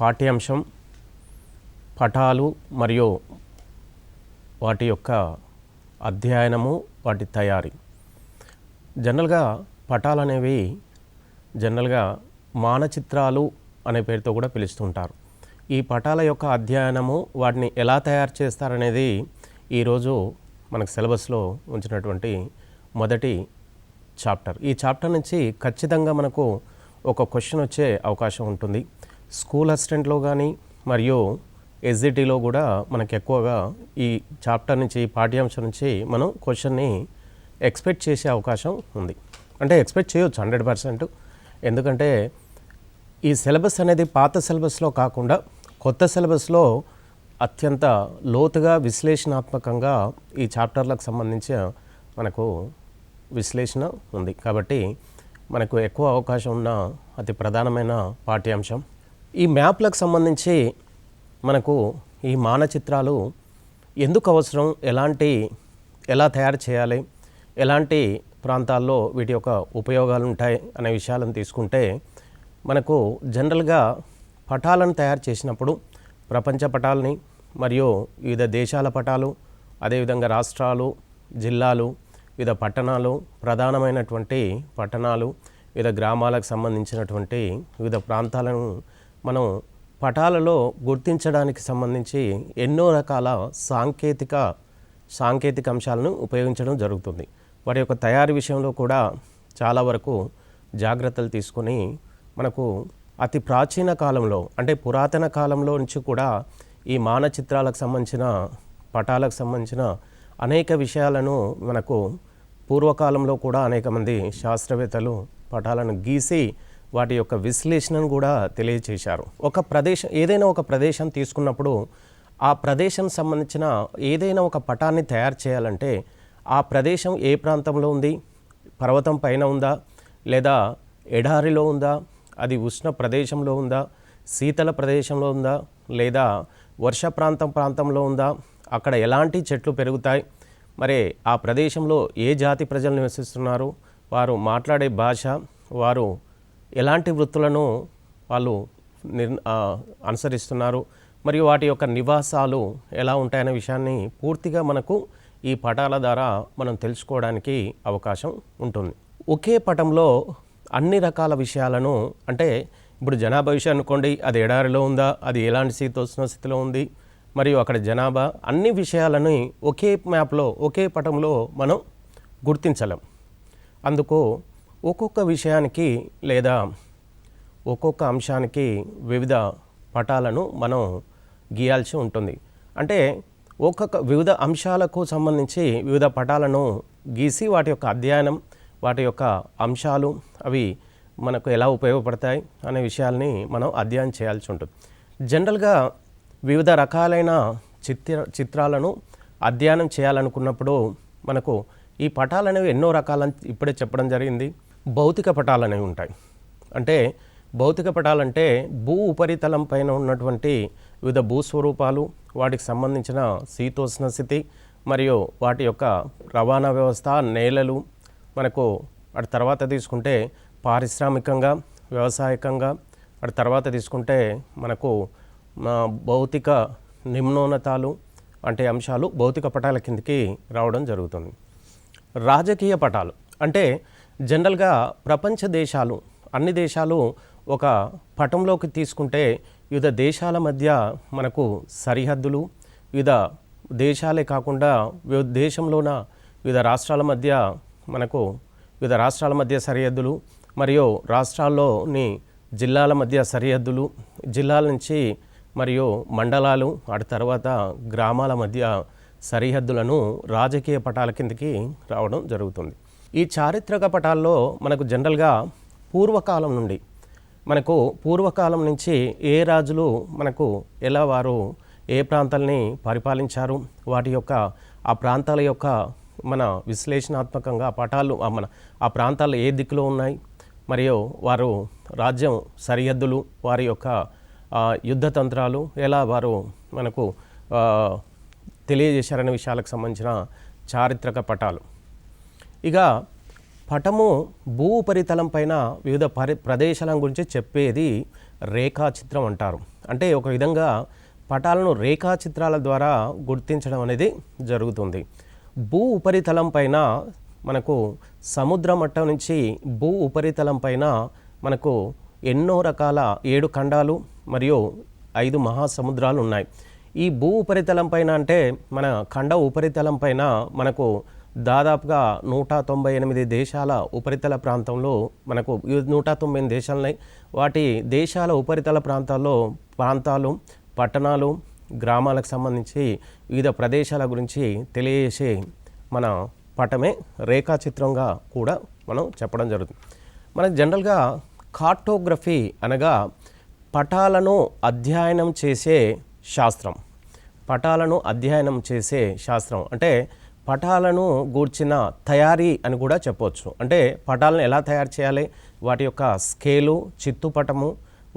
పాఠ్యాంశం, పటాలు మరియు వాటి యొక్క అధ్యయనము, వాటి తయారీ. జనరల్గా పటాలు అనేవి జనరల్గా మానచిత్రాలు అనే పేరుతో కూడా పిలుస్తుంటారు. ఈ పటాల యొక్క అధ్యయనము, వాటిని ఎలా తయారు చేస్తారనేది ఈరోజు మనకు సిలబస్లో ఉంచినటువంటి మొదటి చాప్టర్. ఈ చాప్టర్ నుంచి ఖచ్చితంగా మనకు ఒక క్వశ్చన్ వచ్చే అవకాశం ఉంటుంది. స్కూల్ అసిస్టెంట్లో కానీ మరియు ఎస్జిటిలో కూడా మనకు ఎక్కువగా ఈ చాప్టర్ నుంచి, ఈ పాఠ్యాంశం నుంచి మనం క్వశ్చన్ని ఎక్స్పెక్ట్ చేసే అవకాశం ఉంది. అంటే ఎక్స్పెక్ట్ చేయొచ్చు 100%. ఎందుకంటే ఈ సిలబస్ అనేది పాత సిలబస్లో కాకుండా కొత్త సిలబస్లో అత్యంత లోతుగా విశ్లేషణాత్మకంగా ఈ చాప్టర్లకు సంబంధించి మనకు విశ్లేషణ ఉంది. కాబట్టి మనకు ఎక్కువ అవకాశం ఉన్న అతి ప్రధానమైన పాఠ్యాంశం. ఈ మ్యాప్లకు సంబంధించి మనకు ఈ మానచిత్రాలు ఎందుకు అవసరం, ఎలా తయారు చేయాలి, ఎలాంటి ప్రాంతాల్లో వీటి యొక్క ఉపయోగాలు ఉంటాయి అనే విషయాలను తీసుకుంటే, మనకు జనరల్గా పటాలను తయారు చేసినప్పుడు ప్రపంచ పటాలని మరియు వివిధ దేశాల పటాలు, అదేవిధంగా రాష్ట్రాలు, జిల్లాలు, వివిధ పట్టణాలు, ప్రధానమైనటువంటి పట్టణాలు, వివిధ గ్రామాలకు సంబంధించినటువంటి వివిధ ప్రాంతాలను మనం పటాలలో గుర్తించడానికి సంబంధించి ఎన్నో రకాల సాంకేతిక అంశాలను ఉపయోగించడం జరుగుతుంది. వాటి యొక్క తయారీ విషయంలో కూడా చాలా వరకు జాగ్రత్తలు తీసుకొని మనకు అతి ప్రాచీన కాలంలో, అంటే పురాతన కాలంలో నుంచి కూడా ఈ మానచిత్రాలకు సంబంధించిన, పటాలకు సంబంధించిన అనేక విషయాలను మనకు పూర్వకాలంలో కూడా అనేక మంది శాస్త్రవేత్తలు పటాలను గీసి వాటి యొక్క విశ్లేషణను కూడా తెలియచేశారు. ఏదైనా ఒక ప్రదేశం తీసుకున్నప్పుడు ఆ ప్రదేశం సంబంధించిన ఏదైనా ఒక పటాన్ని తయారు చేయాలంటే ఆ ప్రదేశం ఏ ప్రాంతంలో ఉంది, పర్వతం పైన ఉందా, లేదా ఎడారిలో ఉందా, అది ఉష్ణ ప్రదేశంలో ఉందా, శీతల ప్రదేశంలో ఉందా, లేదా వర్ష ప్రాంతంలో ఉందా, అక్కడ ఎలాంటి చెట్లు పెరుగుతాయి, మరి ఆ ప్రదేశంలో ఏ జాతి ప్రజలు నివసిస్తున్నారు, వారు మాట్లాడే భాష, వారు ఎలాంటి వృత్తులను వాళ్ళు అనుసరిస్తున్నారు, మరియు వాటి యొక్క నివాసాలు ఎలా ఉంటాయనే విషయాన్ని పూర్తిగా మనకు ఈ పటాల ద్వారా మనం తెలుసుకోవడానికి అవకాశం ఉంటుంది. ఒకే పటంలో అన్ని రకాల విషయాలను, అంటే ఇప్పుడు జనాభా విషయం అనుకోండి, అది ఎడారిలో ఉందా, అది ఎలాంటి శీతోష్ణ స్థితిలో ఉంది, మరియు అక్కడ జనాభా, అన్ని విషయాలని ఒకే మ్యాప్లో, ఒకే పటంలో మనం గుర్తించలేం. అందుకు ఒక్కొక్క విషయానికి లేదా ఒక్కొక్క అంశానికి వివిధ పటాలను మనం గీయాల్సి ఉంటుంది. అంటే వివిధ అంశాలకు సంబంధించి వివిధ పటాలను గీసి వాటి యొక్క అధ్యయనం, వాటి యొక్క అంశాలు, అవి మనకు ఎలా ఉపయోగపడతాయి అనే విషయాల్ని మనం అధ్యయనం చేయాల్సి ఉంటుంది. జనరల్గా వివిధ రకాలైన చిత్రాలను అధ్యయనం చేయాలనుకున్నప్పుడు మనకు ఈ పటాలు అనేవి ఎన్నో రకాలని ఇప్పుడే చెప్పడం జరిగింది. భౌతిక పటాలు అనేవి ఉంటాయి. అంటే భౌతిక పటాలంటే భూ ఉపరితలం పైన ఉన్నటువంటి వివిధ భూస్వరూపాలు, వాటికి సంబంధించిన శీతోష్ణ స్థితి, మరియు వాటి యొక్క రవాణా వ్యవస్థ, నేలలు, మనకు అటు తర్వాత తీసుకుంటే పారిశ్రామికంగా, వ్యవసాయకంగా, అటు తర్వాత తీసుకుంటే మనకు భౌతిక నిమ్నోన్నతాలు అంటే అంశాలు భౌతిక పటాల కిందకి రావడం జరుగుతుంది. రాజకీయ పటాలు అంటే జనరల్గా ప్రపంచ దేశాలు, అన్ని దేశాలు ఒక పటంలోకి తీసుకుంటే వివిధ దేశాల మధ్య మనకు సరిహద్దులు, వివిధ దేశాలే కాకుండా వివిధ దేశంలోన వివిధ రాష్ట్రాల మధ్య మనకు వివిధ రాష్ట్రాల మధ్య సరిహద్దులు, మరియు రాష్ట్రాల్లోని జిల్లాల మధ్య సరిహద్దులు, జిల్లాల నుంచి మరియు మండలాలు, అటు తర్వాత గ్రామాల మధ్య సరిహద్దులను రాజకీయ పటాల కిందకి రావడం జరుగుతుంది. ఈ చారిత్రక పటాల్లో మనకు జనరల్గా పూర్వకాలం నుంచి ఏ రాజులు మనకు ఎలా వారు ఏ ప్రాంతాలని పరిపాలించారు, వాటి యొక్క ఆ ప్రాంతాల యొక్క మన విశ్లేషణాత్మకంగా పటాలు ఆ ప్రాంతాలు ఏ దిక్కులో ఉన్నాయి, మరియు వారు రాజ్యం సరిహద్దులు, వారి యొక్క యుద్ధ తంత్రాలు ఎలా వారు మనకు తెలియజేశారనే విషయాలకు సంబంధించిన చారిత్రక పటాలు. ఇక పటము భూ ఉపరితలం పైన వివిధ ప్రదేశాల గురించి చెప్పేది రేఖాచిత్రం అంటారు. అంటే ఒక విధంగా పటాలను రేఖాచిత్రాల ద్వారా గుర్తించడం అనేది జరుగుతుంది. భూ ఉపరితలం పైన మనకు సముద్ర మట్టం నుంచి భూ ఉపరితలం పైన మనకు ఎన్నో రకాల 7 ఖండాలు మరియు 5 మహాసముద్రాలు ఉన్నాయి. ఈ భూ ఉపరితలం పైన అంటే మన ఖండ ఉపరితలం పైన మనకు దాదాపుగా 198 దేశాల ఉపరితల ప్రాంతంలో మనకు 198 దేశాలున్నాయి. వాటి దేశాల ఉపరితల ప్రాంతాలు, పట్టణాలు, గ్రామాలకు సంబంధించి వివిధ ప్రదేశాల గురించి తెలియజేసే మన పటమే రేఖాచిత్రంగా కూడా మనం చెప్పడం జరుగుతుంది. మనకు జనరల్గా కార్టోగ్రఫీ అనగా పటాలను అధ్యయనం చేసే శాస్త్రం. పటాలను అధ్యయనం చేసే శాస్త్రం అంటే పటాలను గూర్చిన తయారీ అని కూడా చెప్పవచ్చు. అంటే పటాలను ఎలా తయారు చేయాలి, వాటి యొక్క స్కేలు, చిత్తుపటము,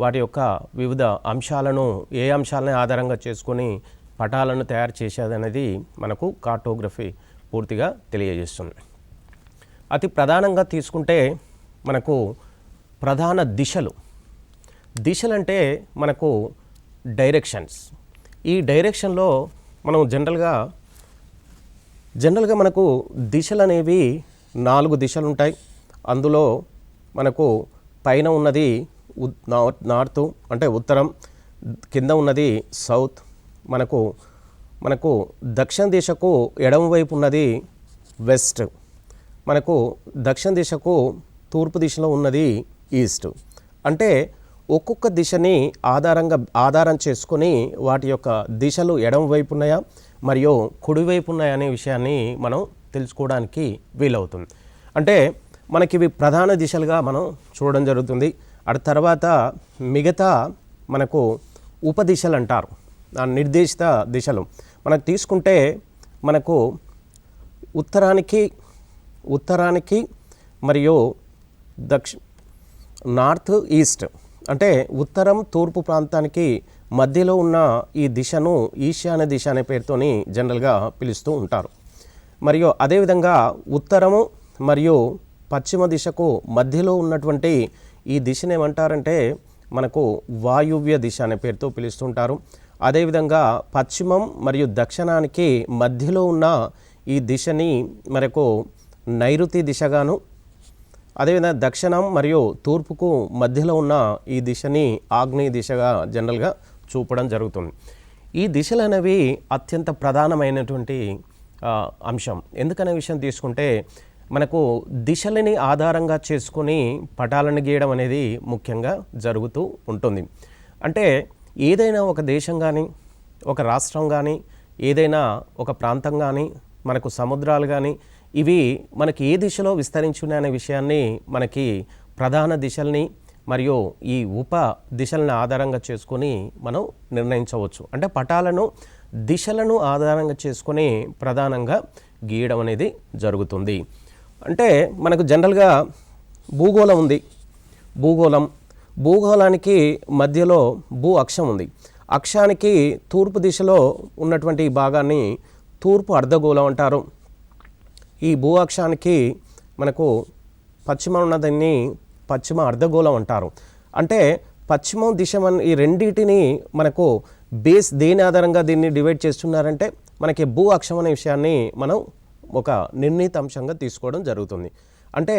వాటి యొక్క వివిధ అంశాలను ఏ అంశాలని ఆధారంగా చేసుకొని పటాలను తయారు చేసేది అనేది మనకు కార్టోగ్రఫీ పూర్తిగా తెలియజేస్తుంది. అతి ప్రధానంగా తీసుకుంటే మనకు ప్రధాన దిశలు అంటే మనకు డైరెక్షన్స్. ఈ డైరెక్షన్లో మనం జనరల్గా మనకు దిశలు అనేవి 4 దిశలు ఉంటాయి. అందులో మనకు పైన ఉన్నది నార్త్ అంటే ఉత్తరం, కింద ఉన్నది సౌత్, మనకు దక్షిణ దిశకు ఎడమ వైపు ఉన్నది వెస్ట్, మనకు దక్షిణ దిశకు తూర్పు దిశలో ఉన్నది ఈస్ట్. అంటే ఒక్కొక్క దిశని ఆధారం చేసుకొని వాటి యొక్క దిశలు ఎడమ వైపు ఉన్నాయా మరియు కుడివైపు ఉన్నాయా అనే విషయాన్ని మనం తెలుసుకోవడానికి వీలవుతుంది. అంటే మనకి ఇవి ప్రధాన దిశలుగా మనం చూడడం జరుగుతుంది. ఆ తర్వాత మిగతా మనకు ఉపదిశలు అంటారు, నిర్దేశిత దిశలు. మనకు తీసుకుంటే మనకు ఉత్తరానికి మరియు నార్త్ ఈస్ట్ అంటే ఉత్తరం తూర్పు ప్రాంతానికి మధ్యలో ఉన్న ఈ దిశను ఈశాన్య దిశ అనే పేరుతోని జనరల్గా పిలుస్తూ ఉంటారు. మరియు అదేవిధంగా ఉత్తరము మరియు పశ్చిమ దిశకు మధ్యలో ఉన్నటువంటి ఈ దిశను ఏమంటారంటే మనకు వాయువ్య దిశ అనే పేరుతో పిలుస్తుంటారు. అదేవిధంగా పశ్చిమం మరియు దక్షిణానికి మధ్యలో ఉన్న ఈ దిశని మనకు నైరుతి దిశగాను, అదేవిధంగా దక్షిణం మరియు తూర్పుకు మధ్యలో ఉన్న ఈ దిశని ఆగ్నేయ దిశగా జనరల్గా చూపడం జరుగుతుంది. ఈ దిశలు అనేవి అత్యంత ప్రధానమైనటువంటి అంశం. ఎందుకనే విషయం తీసుకుంటే మనకు దిశలని ఆధారంగా చేసుకొని పటాలను గీయడం అనేది ముఖ్యంగా జరుగుతూ ఉంటుంది. అంటే ఏదైనా ఒక దేశం కానీ, ఒక రాష్ట్రం కానీ, ఏదైనా ఒక ప్రాంతం కానీ, మనకు సముద్రాలు కానీ, ఇవి మనకి ఏ దిశలో విస్తరించి ఉన్నాయనే విషయాన్ని మనకి ప్రధాన దిశల్ని మరియు ఈ ఉప దిశలను ఆధారంగా చేసుకొని మనం నిర్ణయించవచ్చు. అంటే పటాలను దిశలను ఆధారంగా చేసుకొని ప్రధానంగా గీయడం అనేది జరుగుతుంది. అంటే మనకు జనరల్గా భూగోళం ఉంది. భూగోళానికి మధ్యలో భూ అక్షం ఉంది. అక్షానికి తూర్పు దిశలో ఉన్నటువంటి భాగాన్ని తూర్పు అర్ధగోళం అంటారు. ఈ భూ అక్షానికి మనకు పశ్చిమ ఉన్నదాన్ని పశ్చిమ అర్ధగోళం అంటారు. అంటే పశ్చిమ దిశ ఈ రెండింటిని మనకు బేస్ దేని ఆధారంగా దీన్ని డివైడ్ చేస్తున్నారంటే మనకి భూ అక్షం అనే విషయాన్ని మనం ఒక నిర్ణీత అంశంగా తీసుకోవడం జరుగుతుంది. అంటే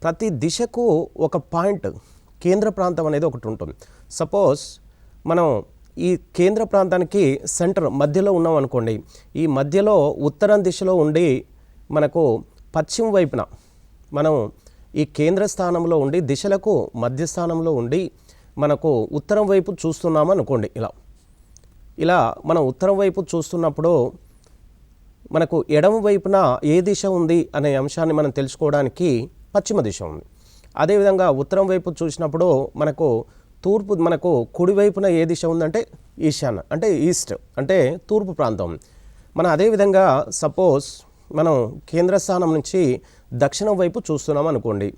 ప్రతి దిశకు ఒక పాయింట్, కేంద్ర ప్రాంతం అనేది ఒకటి ఉంటుంది. సపోజ్ మనం ఈ కేంద్ర ప్రాంతానికి సెంటర్ మధ్యలో ఉన్నాం అనుకోండి. ఈ మధ్యలో ఉత్తరం దిశలో ఉండి మనకు పశ్చిమ వైపున మనం ఈ కేంద్ర స్థానంలో ఉండి దిశలకు మధ్యస్థానంలో ఉండి మనకు ఉత్తరం వైపు చూస్తున్నాము అనుకోండి. ఇలా మనం ఉత్తరం వైపు చూస్తున్నప్పుడు మనకు ఎడమ వైపున ఏ దిశ ఉంది అనే అంశాన్ని మనం తెలుసుకోవడానికి పశ్చిమ దిశ ఉంది. అదేవిధంగా ఉత్తరం వైపు చూసినప్పుడు మనకు కుడివైపున ఏ దిశ ఉందంటే ఈశాన్య అంటే ఈస్ట్ అంటే తూర్పు ప్రాంతం. మనం అదేవిధంగా సపోజ్ మనం కేంద్ర స్థానం నుంచి దక్షిణం వైపు చూస్తున్నాం అనుకోండి.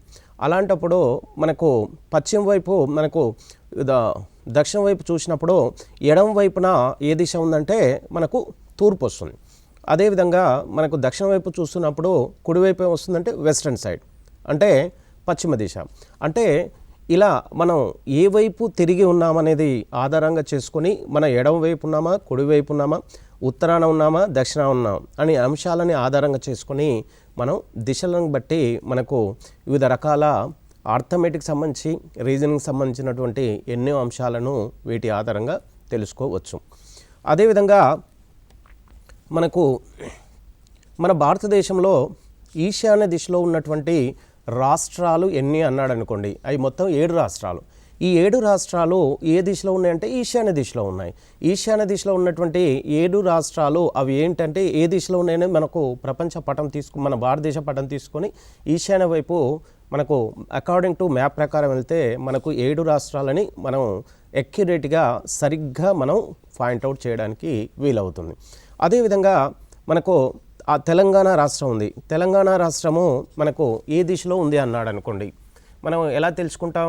అలాంటప్పుడు మనకు పశ్చిమ వైపు దక్షిణ వైపు చూసినప్పుడు ఎడమ వైపున ఏ దిశ ఉందంటే మనకు తూర్పు వస్తుంది. అదేవిధంగా మనకు దక్షిణ వైపు చూస్తున్నప్పుడు కుడివైపు వస్తుందంటే వెస్ట్రన్ సైడ్ అంటే పశ్చిమ దిశ. అంటే ఇలా మనం ఏ వైపు తిరిగి ఉన్నామనేది ఆధారంగా చేసుకొని మన ఎడమ వైపు ఉన్నామా, కుడివైపు ఉన్నామా, ఉత్తరాన ఉన్నామా, దక్షిణాన ఉన్నామా అనే అంశాలని ఆధారంగా చేసుకొని మనం దిశలను బట్టి మనకు వివిధ రకాల ఆర్థమెటిక్ సంబంధించి రీజనింగ్ సంబంధించినటువంటి ఎన్నో అంశాలను వీటి ఆధారంగా తెలుసుకోవచ్చు. అదేవిధంగా మనకు మన భారతదేశంలో ఈశాన్య దిశలో ఉన్నటువంటి రాష్ట్రాలు ఎన్ని అన్నాడు అనుకోండి, అవి మొత్తం 7 రాష్ట్రాలు. ఈ 7 రాష్ట్రాలు ఏ దిశలో ఉన్నాయంటే ఈశాన్య దిశలో ఉన్నాయి. ఈశాన్య దిశలో ఉన్నటువంటి 7 రాష్ట్రాలు అవి ఏంటంటే ఏ దిశలో ఉన్నాయని మనకు ప్రపంచ పటం మన భారతదేశ పటం తీసుకొని ఈశాన్య వైపు మనకు అకార్డింగ్ టు మ్యాప్ ప్రకారం వెళ్తే మనకు 7 రాష్ట్రాలని మనం ఎక్యురేట్గా సరిగ్గా మనం పాయింట్అవుట్ చేయడానికి వీలవుతుంది. అదేవిధంగా మనకు ఆ తెలంగాణ రాష్ట్రం ఉంది. తెలంగాణ రాష్ట్రము మనకు ఏ దిశలో ఉంది అన్నాడు అనుకోండి, మనం ఎలా తెలుసుకుంటాం?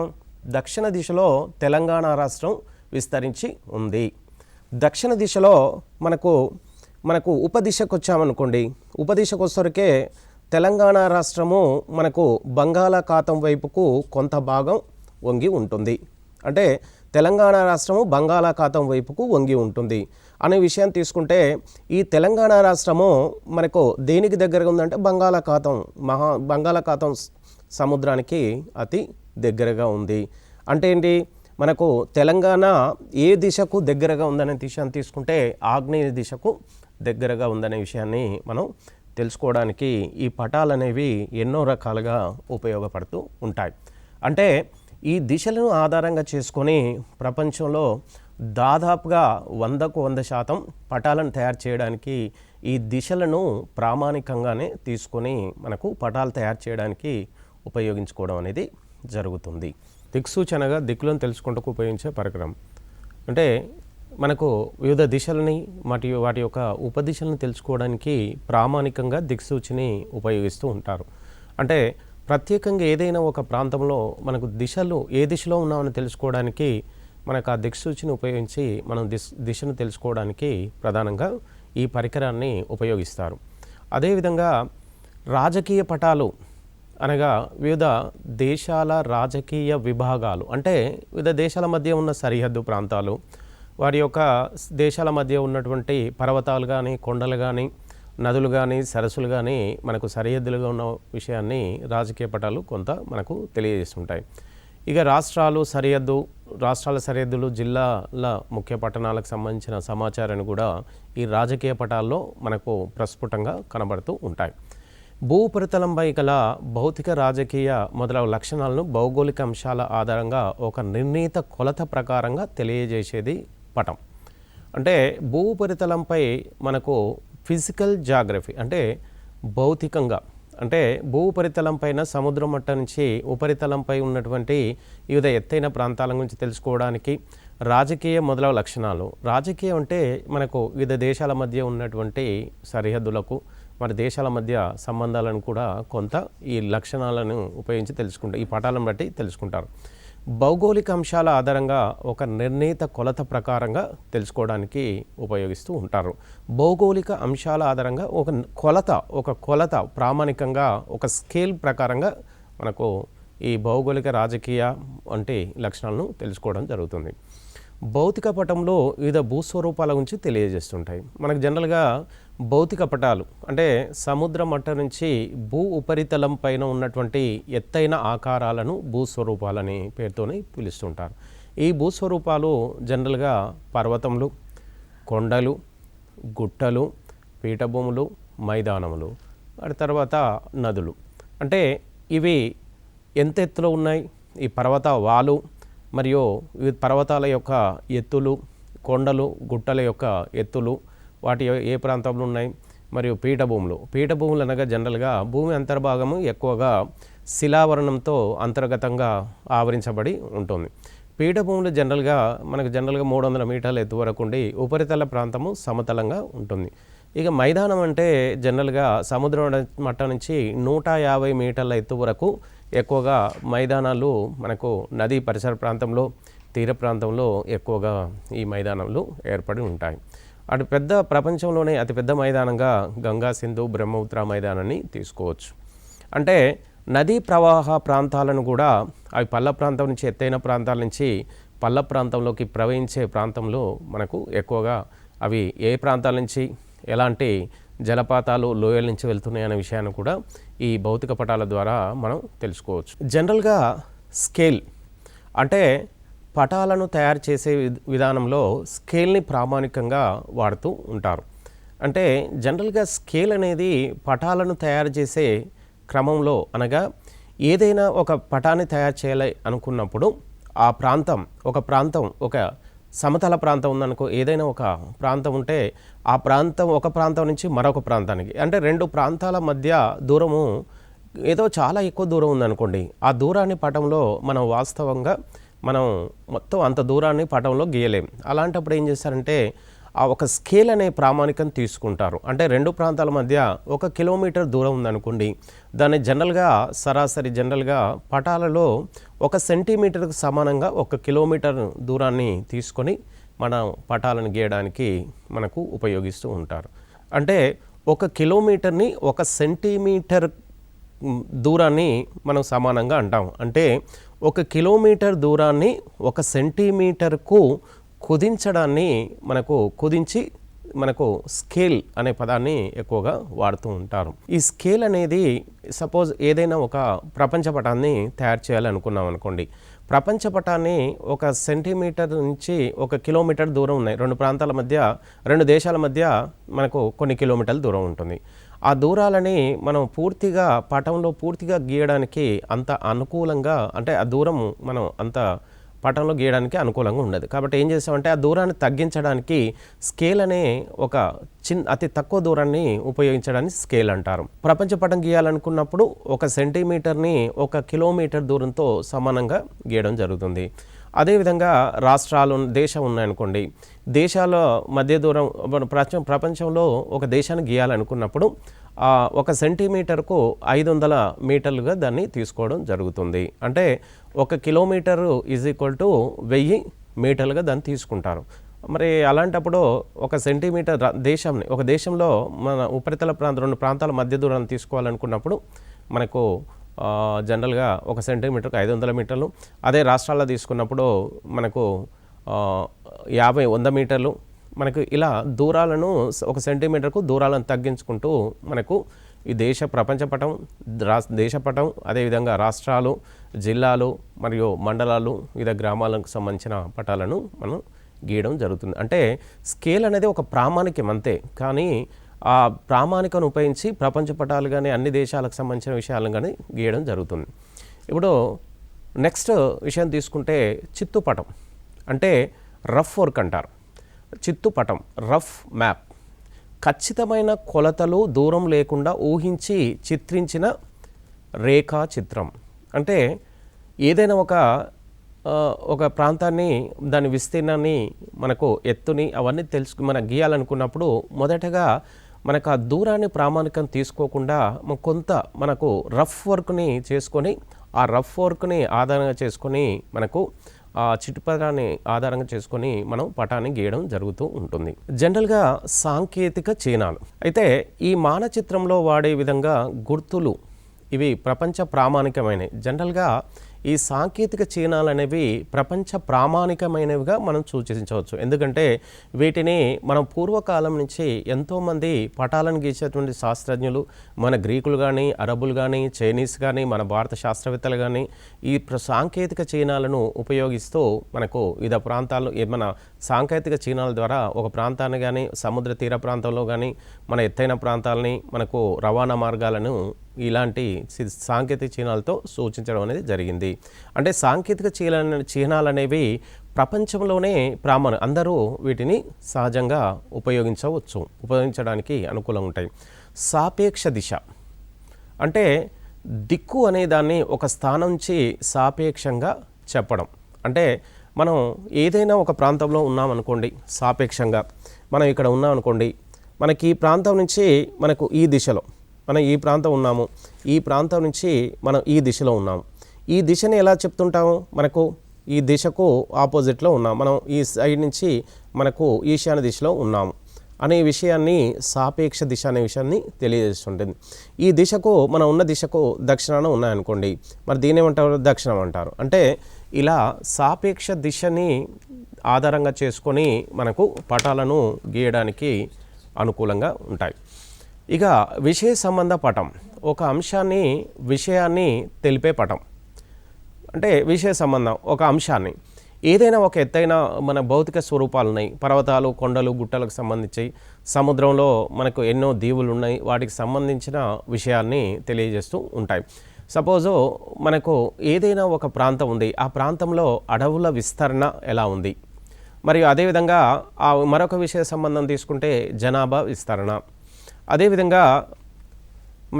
దక్షిణ దిశలో తెలంగాణ రాష్ట్రం విస్తరించి ఉంది. దక్షిణ దిశలో మనకు ఉపదిశకు వచ్చామనుకోండి, ఉపదిశకు వచ్చేసరికే తెలంగాణ రాష్ట్రము మనకు బంగాళాఖాతం వైపుకు కొంత భాగం వంగి ఉంటుంది. అంటే తెలంగాణ రాష్ట్రము బంగాళాఖాతం వైపుకు వంగి ఉంటుంది అనే విషయం తీసుకుంటే, ఈ తెలంగాణ రాష్ట్రము మనకు దేనికి దగ్గరగా ఉందంటే బంగాళాఖాతం సముద్రానికి అతి దగ్గరగా ఉంది. అంటే ఏంటి, మనకు తెలంగాణ ఏ దిశకు దగ్గరగా ఉందనే విషయాన్ని తీసుకుంటే ఆగ్నేయ దిశకు దగ్గరగా ఉందనే విషయాన్ని మనం తెలుసుకోవడానికి ఈ పటాలు అనేవి ఎన్నో రకాలుగా ఉపయోగపడుతూ ఉంటాయి. అంటే ఈ దిశలను ఆధారంగా చేసుకొని ప్రపంచంలో దాదాపుగా 100కు 100% పటాలను తయారు చేయడానికి ఈ దిశలను ప్రామాణికంగానే తీసుకొని మనకు పటాలు తయారు చేయడానికి ఉపయోగించుకోవడం అనేది జరుగుతుంది. దిక్సూచనగా దిక్కులను తెలుసుకుంటూ ఉపయోగించే పరికరం. అంటే మనకు వివిధ దిశలని మరియు వాటి యొక్క ఉపదిశలను తెలుసుకోవడానికి ప్రామాణికంగా దిక్సూచిని ఉపయోగిస్తూ ఉంటారు. అంటే ప్రత్యేకంగా ఏదైనా ఒక ప్రాంతంలో మనకు దిశలు ఏ దిశలో ఉన్నామని తెలుసుకోవడానికి మనకు ఆ దిక్సూచిని ఉపయోగించి మనం దిశను తెలుసుకోవడానికి ప్రధానంగా ఈ పరికరాన్ని ఉపయోగిస్తారు. అదేవిధంగా రాజకీయ పటాలు అనగా వివిధ దేశాల రాజకీయ విభాగాలు, అంటే వివిధ దేశాల మధ్య ఉన్న సరిహద్దు ప్రాంతాలు, వారి యొక్క దేశాల మధ్య ఉన్నటువంటి పర్వతాలు కానీ, కొండలు కానీ, నదులు కానీ, సరస్సులు కానీ మనకు సరిహద్దులుగా ఉన్న విషయాన్ని రాజకీయ పటాలు కొంత మనకు తెలియజేస్తుంటాయి. ఇక రాష్ట్రాల సరిహద్దులు, జిల్లాల ముఖ్య పట్టణాలకు సంబంధించిన సమాచారాన్ని కూడా ఈ రాజకీయ పటాల్లో మనకు ప్రస్ఫుటంగా కనబడుతూ ఉంటాయి. భూపరితలంపై గల భౌతిక, రాజకీయ మొదలగు లక్షణాలను భౌగోళిక అంశాల ఆధారంగా ఒక నిర్ణీత కొలత ప్రకారంగా తెలియజేసేది పటం. అంటే భూపరితలంపై మనకు ఫిజికల్ జాగ్రఫీ అంటే భౌతికంగా, అంటే భూపరితలం పైన సముద్రం మట్టం నుంచి ఉపరితలంపై ఉన్నటువంటి వివిధ ఎత్తైన ప్రాంతాల గురించి తెలుసుకోవడానికి రాజకీయ మొదలగు లక్షణాలు. రాజకీయం అంటే మనకు వివిధ దేశాల మధ్య ఉన్నటువంటి సరిహద్దులకు మరి దేశాల మధ్య సంబంధాలను కూడా కొంత ఈ లక్షణాలను ఉపయోగించి తెలుసుకుంటారు, ఈ పటాలను బట్టి తెలుసుకుంటారు. భౌగోళిక అంశాల ఆధారంగా ఒక నిర్ణీత కొలత ప్రకారంగా తెలుసుకోవడానికి ఉపయోగిస్తూ ఉంటారు. భౌగోళిక అంశాల ఆధారంగా ఒక కొలత ప్రామాణికంగా ఒక స్కేల్ ప్రకారంగా మనకు ఈ భౌగోళిక, రాజకీయ వంటి లక్షణాలను తెలుసుకోవడం జరుగుతుంది. భౌతిక పటంలో వివిధ భూస్వరూపాల గురించి తెలియజేస్తుంటాయి. మనకు జనరల్గా భౌతిక పటాలు అంటే సముద్ర మట్టం నుంచి భూ ఉపరితలం పైన ఉన్నటువంటి ఎత్తైన ఆకారాలను భూస్వరూపాలని పేరుతోనే పిలుస్తుంటారు. ఈ భూస్వరూపాలు జనరల్గా పర్వతములు, కొండలు, గుట్టలు, పీఠభూములు, మైదానములు, వాటి తర్వాత నదులు. అంటే ఇవి ఎంత ఎత్తులో ఉన్నాయి, ఈ పర్వత వాలు మరియు పర్వతాల యొక్క ఎత్తులు, కొండలు, గుట్టల యొక్క ఎత్తులు, వాటి ఏ ప్రాంతంలో ఉన్నాయి, మరియు పీఠభూములు అనగా జనరల్గా భూమి అంతర్భాగము ఎక్కువగా శిలావరణంతో అంతర్గతంగా ఆవరించబడి ఉంటుంది. పీఠభూములు మనకు జనరల్గా 300 మీటర్ల ఎత్తు వరకు ఉండి ఉపరితల ప్రాంతము సమతలంగా ఉంటుంది. ఇక మైదానం అంటే జనరల్గా సముద్ర మట్టం నుంచి 150 మీటర్ల ఎత్తు వరకు ఎక్కువగా మైదానాలు మనకు నదీ పరిసర ప్రాంతంలో, తీర ప్రాంతంలో ఎక్కువగా ఈ మైదానాలు ఏర్పడి ఉంటాయి. అటు ప్రపంచంలోనే అతిపెద్ద మైదానంగా గంగా, సింధు, బ్రహ్మపుత్ర మైదానాన్ని తీసుకోవచ్చు. అంటే నదీ ప్రవాహ ప్రాంతాలను కూడా అవి పల్ల ప్రాంతం నుంచి ఎత్తైన ప్రాంతాల నుంచి పల్ల ప్రాంతంలోకి ప్రవహించే ప్రాంతంలో మనకు ఎక్కువగా అవి ఏ ప్రాంతాల నుంచి ఎలాంటి జలపాతాలు లోయల నుంచి వెళ్తున్నాయి అనే విషయాన్ని కూడా ఈ భౌతిక పటాల ద్వారా మనం తెలుసుకోవచ్చు. జనరల్గా స్కేల్ అంటే పటాలను తయారు చేసే విధానంలో స్కేల్ని ప్రామాణికంగా వాడుతూ ఉంటారు. అంటే జనరల్గా స్కేల్ అనేది పటాలను తయారు చేసే క్రమంలో అనగా ఏదైనా ఒక పటాన్ని తయారు చేయాలి అనుకున్నప్పుడు ఆ ప్రాంతం ఒక సమతల ప్రాంతం ఉందనుకో, ఏదైనా ఒక ప్రాంతం ఉంటే ఆ ప్రాంతం ఒక ప్రాంతం నుంచి మరొక ప్రాంతానికి అంటే రెండు ప్రాంతాల మధ్య దూరము ఏదో చాలా ఎక్కువ దూరం ఉందనుకోండి, ఆ దూరాన్ని పటంలో మనం మొత్తం అంత దూరాన్ని పటంలో గీయలేం. అలాంటప్పుడు ఏం చేస్తారంటే ఆ ఒక స్కేల్ అనే ప్రామాణికం తీసుకుంటారు. అంటే రెండు ప్రాంతాల మధ్య 1 కిలోమీటర్ దూరం ఉందనుకోండి, దాన్ని జనరల్గా పటాలలో 1 సెంటీమీటర్కు సమానంగా 1 కిలోమీటర్ దూరాన్ని తీసుకొని మనం పటాలను గీయడానికి మనకు ఉపయోగిస్తూ ఉంటారు. అంటే 1 కిలోమీటర్ని 1 సెంటీమీటర్ దూరాన్ని మనం సమానంగా అంటాం. అంటే 1 కిలోమీటర్ దూరాన్ని 1 సెంటీమీటర్కు కుదించి మనకు స్కేల్ అనే పదాన్ని ఎక్కువగా వాడుతూ ఉంటారు. ఈ స్కేల్ అనేది సపోజ్ ఏదైనా ఒక ప్రపంచ పటాన్ని తయారు చేయాలనుకున్నాం అనుకోండి, ప్రపంచ పటాన్ని 1 సెంటీమీటర్ నుంచి 1 కిలోమీటర్ దూరం ఉన్నాయి, రెండు దేశాల మధ్య మనకు కొన్ని కిలోమీటర్ల దూరం ఉంటుంది. ఆ దూరాలని మనం పటంలో పూర్తిగా గీయడానికి అంత అనుకూలంగా, అంటే ఆ దూరం మనం అంత పటంలో గీయడానికి అనుకూలంగా ఉండదు. కాబట్టి ఏం చేస్తామంటే ఆ దూరాన్ని తగ్గించడానికి స్కేల్ అనే ఒక అతి తక్కువ దూరాన్ని ఉపయోగించడాన్ని స్కేల్ అంటారు. ప్రపంచ పటం గీయాలనుకున్నప్పుడు 1 సెంటీమీటర్ని 1 కిలోమీటర్ దూరంతో సమానంగా గీయడం జరుగుతుంది. అదేవిధంగా దేశం ఉన్నాయనుకోండి, దేశాల మధ్య దూరం ప్రపంచంలో ఒక దేశాన్ని గీయాలనుకున్నప్పుడు 1 సెంటీమీటర్కు 500 మీటర్లుగా దాన్ని తీసుకోవడం జరుగుతుంది. అంటే 1 కిలోమీటరు = 1000 మీటర్లుగా దాన్ని తీసుకుంటారు. మరి అలాంటప్పుడు 1 సెంటీమీటర్ ఒక దేశంలో మన ఉపరితల రెండు ప్రాంతాల మధ్య దూరాన్ని తీసుకోవాలనుకున్నప్పుడు మనకు జనరల్గా 1 సెంటీమీటర్కు 500 మీటర్లు, అదే రాష్ట్రాల్లో తీసుకున్నప్పుడు మనకు 50-100 మీటర్లు, మనకు ఇలా దూరాలను 1 సెంటీమీటర్కు దూరాలను తగ్గించుకుంటూ మనకు ఈ ప్రపంచ పటం, దేశ పటం, అదేవిధంగా రాష్ట్రాలు, జిల్లాలు మరియు మండలాలు, వివిధ గ్రామాలకు సంబంధించిన పటాలను మనం గీయడం జరుగుతుంది. అంటే స్కేల్ అనేది ఒక ప్రామాణికం అంతే, కానీ ఆ ప్రామాణికను ఉపయోగించి ప్రపంచ పటాలు కానీ అన్ని దేశాలకు సంబంధించిన విషయాలను కానీ గీయడం జరుగుతుంది. ఇప్పుడు నెక్స్ట్ విషయం తీసుకుంటే చిత్తుపటం అంటే రఫ్ వర్క్ అంటారు. చిత్తుపటం రఫ్ మ్యాప్, ఖచ్చితమైన కొలతలు దూరం లేకుండా ఊహించి చిత్రించిన రేఖా చిత్రం. అంటే ఏదైనా ఒక ప్రాంతాన్ని, దాని విస్తీర్ణాన్ని, మనకు ఎత్తుని అవన్నీ మనం గీయాలనుకున్నప్పుడు మొదటగా మనకు ఆ దూరాన్ని ప్రామాణికం తీసుకోకుండా కొంత మనకు రఫ్ వర్క్ని చేసుకొని, ఆ రఫ్ వర్క్ని ఆధారంగా చేసుకొని మనకు ఆ చిట్టుపటాన్ని ఆధారంగా చేసుకొని మనం పటాన్ని గీయడం జరుగుతూ ఉంటుంది. జనరల్గా సాంకేతిక చిహ్నాలు అయితే ఈ మానచిత్రంలో వాడే విధంగా గుర్తులు ఇవి ప్రపంచ ప్రామాణికమైనవి. జనరల్గా ఈ సాంకేతిక చిహ్నాలు అనేవి ప్రపంచ ప్రామాణికమైనవిగా మనం సూచించవచ్చు. ఎందుకంటే వీటిని మనం పూర్వకాలం నుంచి ఎంతోమంది పటాలను గీసేటువంటి శాస్త్రజ్ఞులు, మన గ్రీకులు కానీ, అరబులు కానీ, చైనీస్ కానీ, మన భారత శాస్త్రవేత్తలు కానీ ఈ సాంకేతిక చిహ్నాలను ఉపయోగిస్తూ మనకు వివిధ ప్రాంతాలు, మన సాంకేతిక చిహ్నాల ద్వారా ఒక ప్రాంతాన్ని కానీ, సముద్ర తీర ప్రాంతంలో కానీ, మన ఎత్తైన ప్రాంతాలని, మనకు రవాణా మార్గాలను ఇలాంటి సాంకేతిక చిహ్నాలతో సూచించడం అనేది జరిగింది. అంటే సాంకేతిక చిహ్నాలు అనేవి ప్రపంచంలోనే అందరూ వీటిని సహజంగా ఉపయోగించడానికి అనుకూలంగా ఉంటాయి. సాపేక్ష దిశ అంటే దిక్కు అనే దాన్ని ఒక స్థానం నుంచి సాపేక్షంగా చెప్పడం. అంటే మనం ఏదైనా ఒక ప్రాంతంలో ఉన్నామనుకోండి, సాపేక్షంగా మనం ఇక్కడ ఉన్నామనుకోండి, మనకి ఈ ప్రాంతం నుంచి మనకు ఈ దిశలో మనం ఈ ప్రాంతం ఉన్నాము, ఈ ప్రాంతం నుంచి మనం ఈ దిశలో ఉన్నాము. ఈ దిశని ఎలా చెప్తుంటాము, మనకు ఈ దిశకు ఆపోజిట్లో ఉన్నాం, మనం ఈ సైడ్ నుంచి మనకు ఈశాన్య దిశలో ఉన్నాము. అనే విషయాన్ని సాపేక్ష దిశ అనే విషయాన్ని తెలియజేస్తుంటుంది. ఈ దిశకు మనం ఉన్న దిశకు దక్షిణాన ఉన్నాయనుకోండి, మరి దీని ఏమంటారు? దక్షిణం అంటారు. అంటే ఇలా సాపేక్ష దిశని ఆధారంగా చేసుకొని మనకు పటాలను గీయడానికి అనుకూలంగా ఉంటాయి. ఇక విషయ సంబంధ పటం, ఒక అంశాన్ని విషయాన్ని తెలిపే పటం. అంటే విషయ సంబంధం ఒక అంశాన్ని, ఏదైనా ఒక ఎత్తైన మన భౌతిక స్వరూపాలు ఉన్నాయి, పర్వతాలు, కొండలు, గుట్టలకు సంబంధించి, సముద్రంలో మనకు ఎన్నో దీవులు ఉన్నాయి, వాటికి సంబంధించిన విషయాన్ని తెలియజేస్తూ ఉంటాయి. సపోజు మనకు ఏదైనా ఒక ప్రాంతం ఉంది, ఆ ప్రాంతంలో అడవుల విస్తరణ ఎలా ఉంది, మరియు అదేవిధంగా ఆ మరొక విషయ సంబంధం తీసుకుంటే జనాభా విస్తరణ, అదేవిధంగా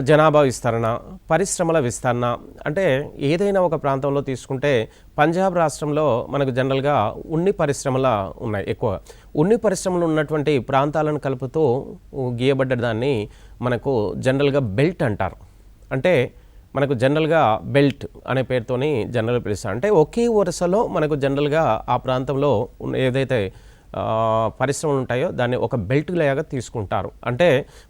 జనాభా విస్తరణ, పరిశ్రమల విస్తరణ. అంటే ఏదైనా ఒక ప్రాంతంలో తీసుకుంటే పంజాబ్ రాష్ట్రంలో మనకు జనరల్గా ఉన్ని పరిశ్రమల ఉన్నాయి ఎక్కువగా. ఉన్ని పరిశ్రమలు ఉన్నటువంటి ప్రాంతాలను కలుపుతూ గీయబడ్డ దాన్ని మనకు జనరల్గా బెల్ట్ అంటారు. అంటే మనకు జనరల్గా బెల్ట్ అనే పేరుతోని జనరల్ పిలుస్తారు. అంటే ఒకే వరుసలో మనకు జనరల్గా ఆ ప్రాంతంలో ఏదైతే పరిశ్రమలు ఉంటాయో దాన్ని ఒక బెల్ట్ లాగా తీసుకుంటారు. అంటే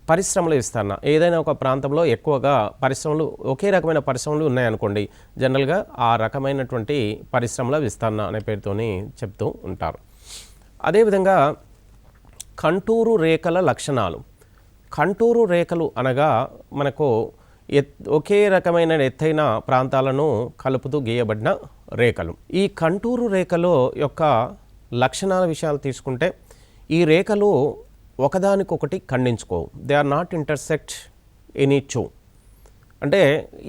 పరిశ్రమల విస్తరణ, ఏదైనా ఒక ప్రాంతంలో ఎక్కువగా పరిశ్రమలు, ఒకే రకమైన పరిశ్రమలు ఉన్నాయనుకోండి, జనరల్గా ఆ రకమైనటువంటి పరిశ్రమల విస్తరణ అనే పేరుతోని చెప్తూ ఉంటారు. అదేవిధంగా కంటూరు రేఖల లక్షణాలు. కంటూరు రేఖలు అనగా మనకు ఒకే రకమైన ఎత్తైన ప్రాంతాలను కలుపుతూ గీయబడిన రేఖలు. ఈ కంటూరు రేఖలు యొక్క లక్షణాల విషయాలు తీసుకుంటే, ఈ రేఖలు ఒకదానికొకటి ఖండించుకోవు. They are not intersect any two. అంటే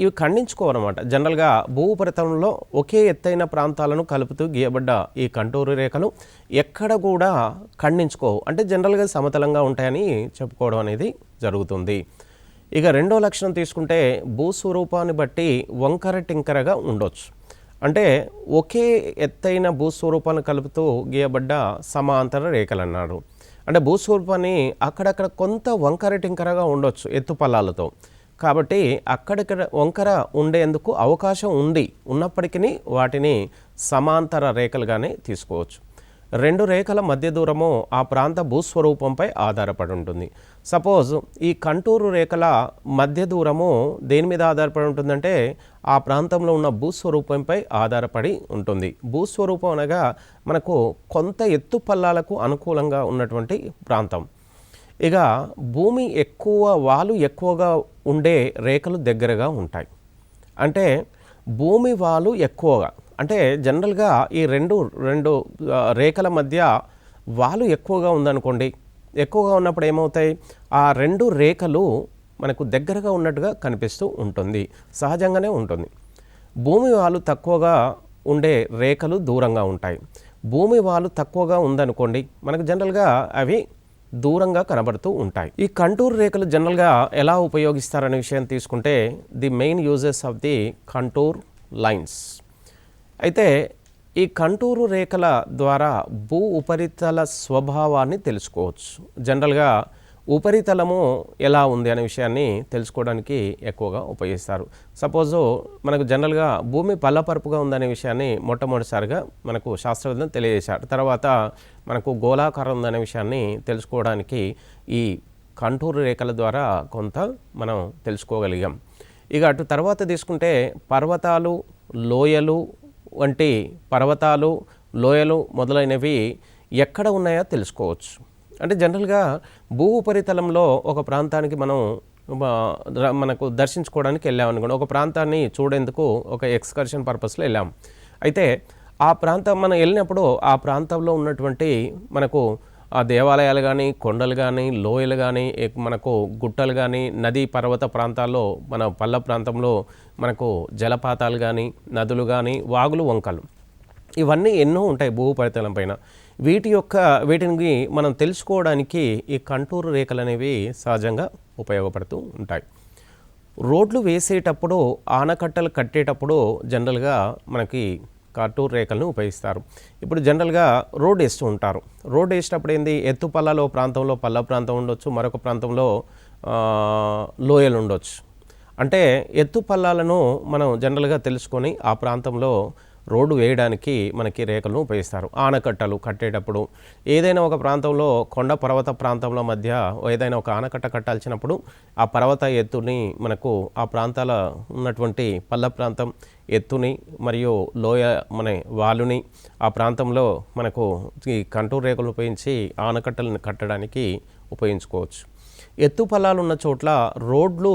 ఇవి ఖండించుకోవన్నమాట. జనరల్గా భూపరితలంలో ఒకే ఎత్తైన ప్రాంతాలను కలుపుతూ గీయబడ్డ ఈ కంటూరు రేఖలు ఎక్కడ కూడా ఖండించుకోవు. అంటే జనరల్గా సమతలంగా ఉంటాయని చెప్పుకోవడం అనేది జరుగుతుంది. ఇక రెండో లక్షణం తీసుకుంటే, భూస్వరూపాన్ని బట్టి వంకర టింకరగా ఉండొచ్చు. అంటే ఒకే ఎత్తైన భూస్వరూపాన్ని కలుపుతూ గీయబడ్డ సమాంతర రేఖలు అన్నారు. అంటే భూస్వరూపాన్ని అక్కడక్కడ కొంత వంకర టింకరగా ఉండొచ్చు ఎత్తుపల్లాలతో. కాబట్టి అక్కడిక్కడ వంకర ఉండేందుకు అవకాశం ఉన్నప్పటికీ వాటిని సమాంతర రేఖలుగానే తీసుకోవచ్చు. రెండు రేఖల మధ్య దూరము ఆ ప్రాంత భూస్వరూపంపై ఆధారపడి ఉంటుంది. సపోజ్ ఈ కంటూరు రేఖల మధ్య దూరము దేని మీద ఆధారపడి ఉంటుందంటే, ఆ ప్రాంతంలో ఉన్న భూస్వరూపంపై ఆధారపడి ఉంటుంది. భూస్వరూపం అనగా మనకు కొంత ఎత్తు పల్లాలకు అనుకూలంగా ఉన్నటువంటి ప్రాంతం. ఇక భూమి వాలు ఎక్కువగా ఉండే రేఖలు దగ్గరగా ఉంటాయి. అంటే భూమి వాలు ఎక్కువగా, అంటే జనరల్గా ఈ రెండు రేఖల మధ్య వాలు ఎక్కువగా ఉందనుకోండి, ఎక్కువగా ఉన్నప్పుడు ఏమవుతాయి, ఆ రెండు రేఖలు మనకు దగ్గరగా ఉన్నట్టుగా కనిపిస్తూ ఉంటుంది, సహజంగానే ఉంటుంది. భూమి వాలు తక్కువగా ఉండే రేఖలు దూరంగా ఉంటాయి. భూమి వాలు తక్కువగా ఉందనుకోండి, మనకు జనరల్గా అవి దూరంగా కనబడుతూ ఉంటాయి. ఈ కంటూర్ రేఖలు జనరల్గా ఎలా ఉపయోగిస్తారనే విషయం తీసుకుంటే, the main uses of the contour lines. అయితే ఈ కంటూరు రేఖల ద్వారా భూ ఉపరితల స్వభావాన్ని తెలుసుకోవచ్చు. జనరల్గా ఉపరితలము ఎలా ఉంది అనే విషయాన్ని తెలుసుకోవడానికి ఎక్కువగా ఉపయోగిస్తారు. సపోజు మనకు జనరల్గా భూమి పల్లపరుపుగా ఉందనే విషయాన్ని మొట్టమొదటిసారిగా మనకు శాస్త్రవేత్తలు తెలియజేశారు. తర్వాత మనకు గోళాకారం ఉందనే విషయాన్ని తెలుసుకోవడానికి ఈ కంటూరు రేఖల ద్వారా కొంత మనం తెలుసుకోగలిగాం. ఇక అటు తర్వాత తీసుకుంటే పర్వతాలు, లోయలు వంటి పర్వతాలు, లోయలు మొదలైనవి ఎక్కడ ఉన్నాయో తెలుసుకోవచ్చు. అంటే జనరల్గా భూ ఉపరితలంలో ఒక ప్రాంతానికి మనకు దర్శించుకోవడానికి వెళ్ళామనుకోండి, ఒక ప్రాంతాన్ని చూడేందుకు ఒక ఎక్స్కర్షన్ పర్పస్లో వెళ్ళాం. అయితే ఆ ప్రాంతం మనం వెళ్ళినప్పుడు ఆ ప్రాంతంలో ఉన్నటువంటి మనకు ఆ దేవాలయాలు కానీ, కొండలు కానీ, లోయలు కానీ, మనకు గుట్టలు కానీ, నదీ పర్వత ప్రాంతాల్లో మన పల్ల ప్రాంతంలో మనకు జలపాతాలు కానీ, నదులు కానీ, వాగులు, వంకలు ఇవన్నీ ఎన్నో ఉంటాయి భూ ఉపరితలం పైన. వీటిని మనం తెలుసుకోవడానికి ఈ కంటూరు రేఖలు అనేవి సహజంగా ఉపయోగపడుతూ ఉంటాయి. రోడ్లు వేసేటప్పుడు, ఆనకట్టలు కట్టేటప్పుడు జనరల్గా మనకి కంటూరు రేఖలను ఉపయోగిస్తారు. ఇప్పుడు జనరల్గా రోడ్ వేస్తూ ఉంటారు. రోడ్ వేసేటప్పుడు ఏంది, ఎత్తు పల్లాలో ప్రాంతంలో పల్ల ప్రాంతం ఉండొచ్చు, మరొక ప్రాంతంలో లోయలు ఉండొచ్చు. అంటే ఎత్తు పల్లాలను మనం జనరల్గా తెలుసుకొని ఆ ప్రాంతంలో రోడ్డు వేయడానికి మనకి రేకులను ఉపయోగిస్తారు. ఆనకట్టలు కట్టేటప్పుడు ఏదైనా ఒక ప్రాంతంలో కొండ పర్వత ప్రాంతంలో మధ్య ఏదైనా ఒక ఆనకట్ట కట్టాల్సినప్పుడు ఆ పర్వత ఎత్తుని మనకు ఆ ప్రాంతాల ఉన్నటువంటి పల్ల ప్రాంతం ఎత్తుని మరియు లోయ మన వాలుని ఆ ప్రాంతంలో మనకు ఈ కంటూరు రేకులను ఉపయోగించి ఆనకట్టలను కట్టడానికి ఉపయోగించుకోవచ్చు. ఎత్తు పొలాలు ఉన్న చోట్ల రోడ్లు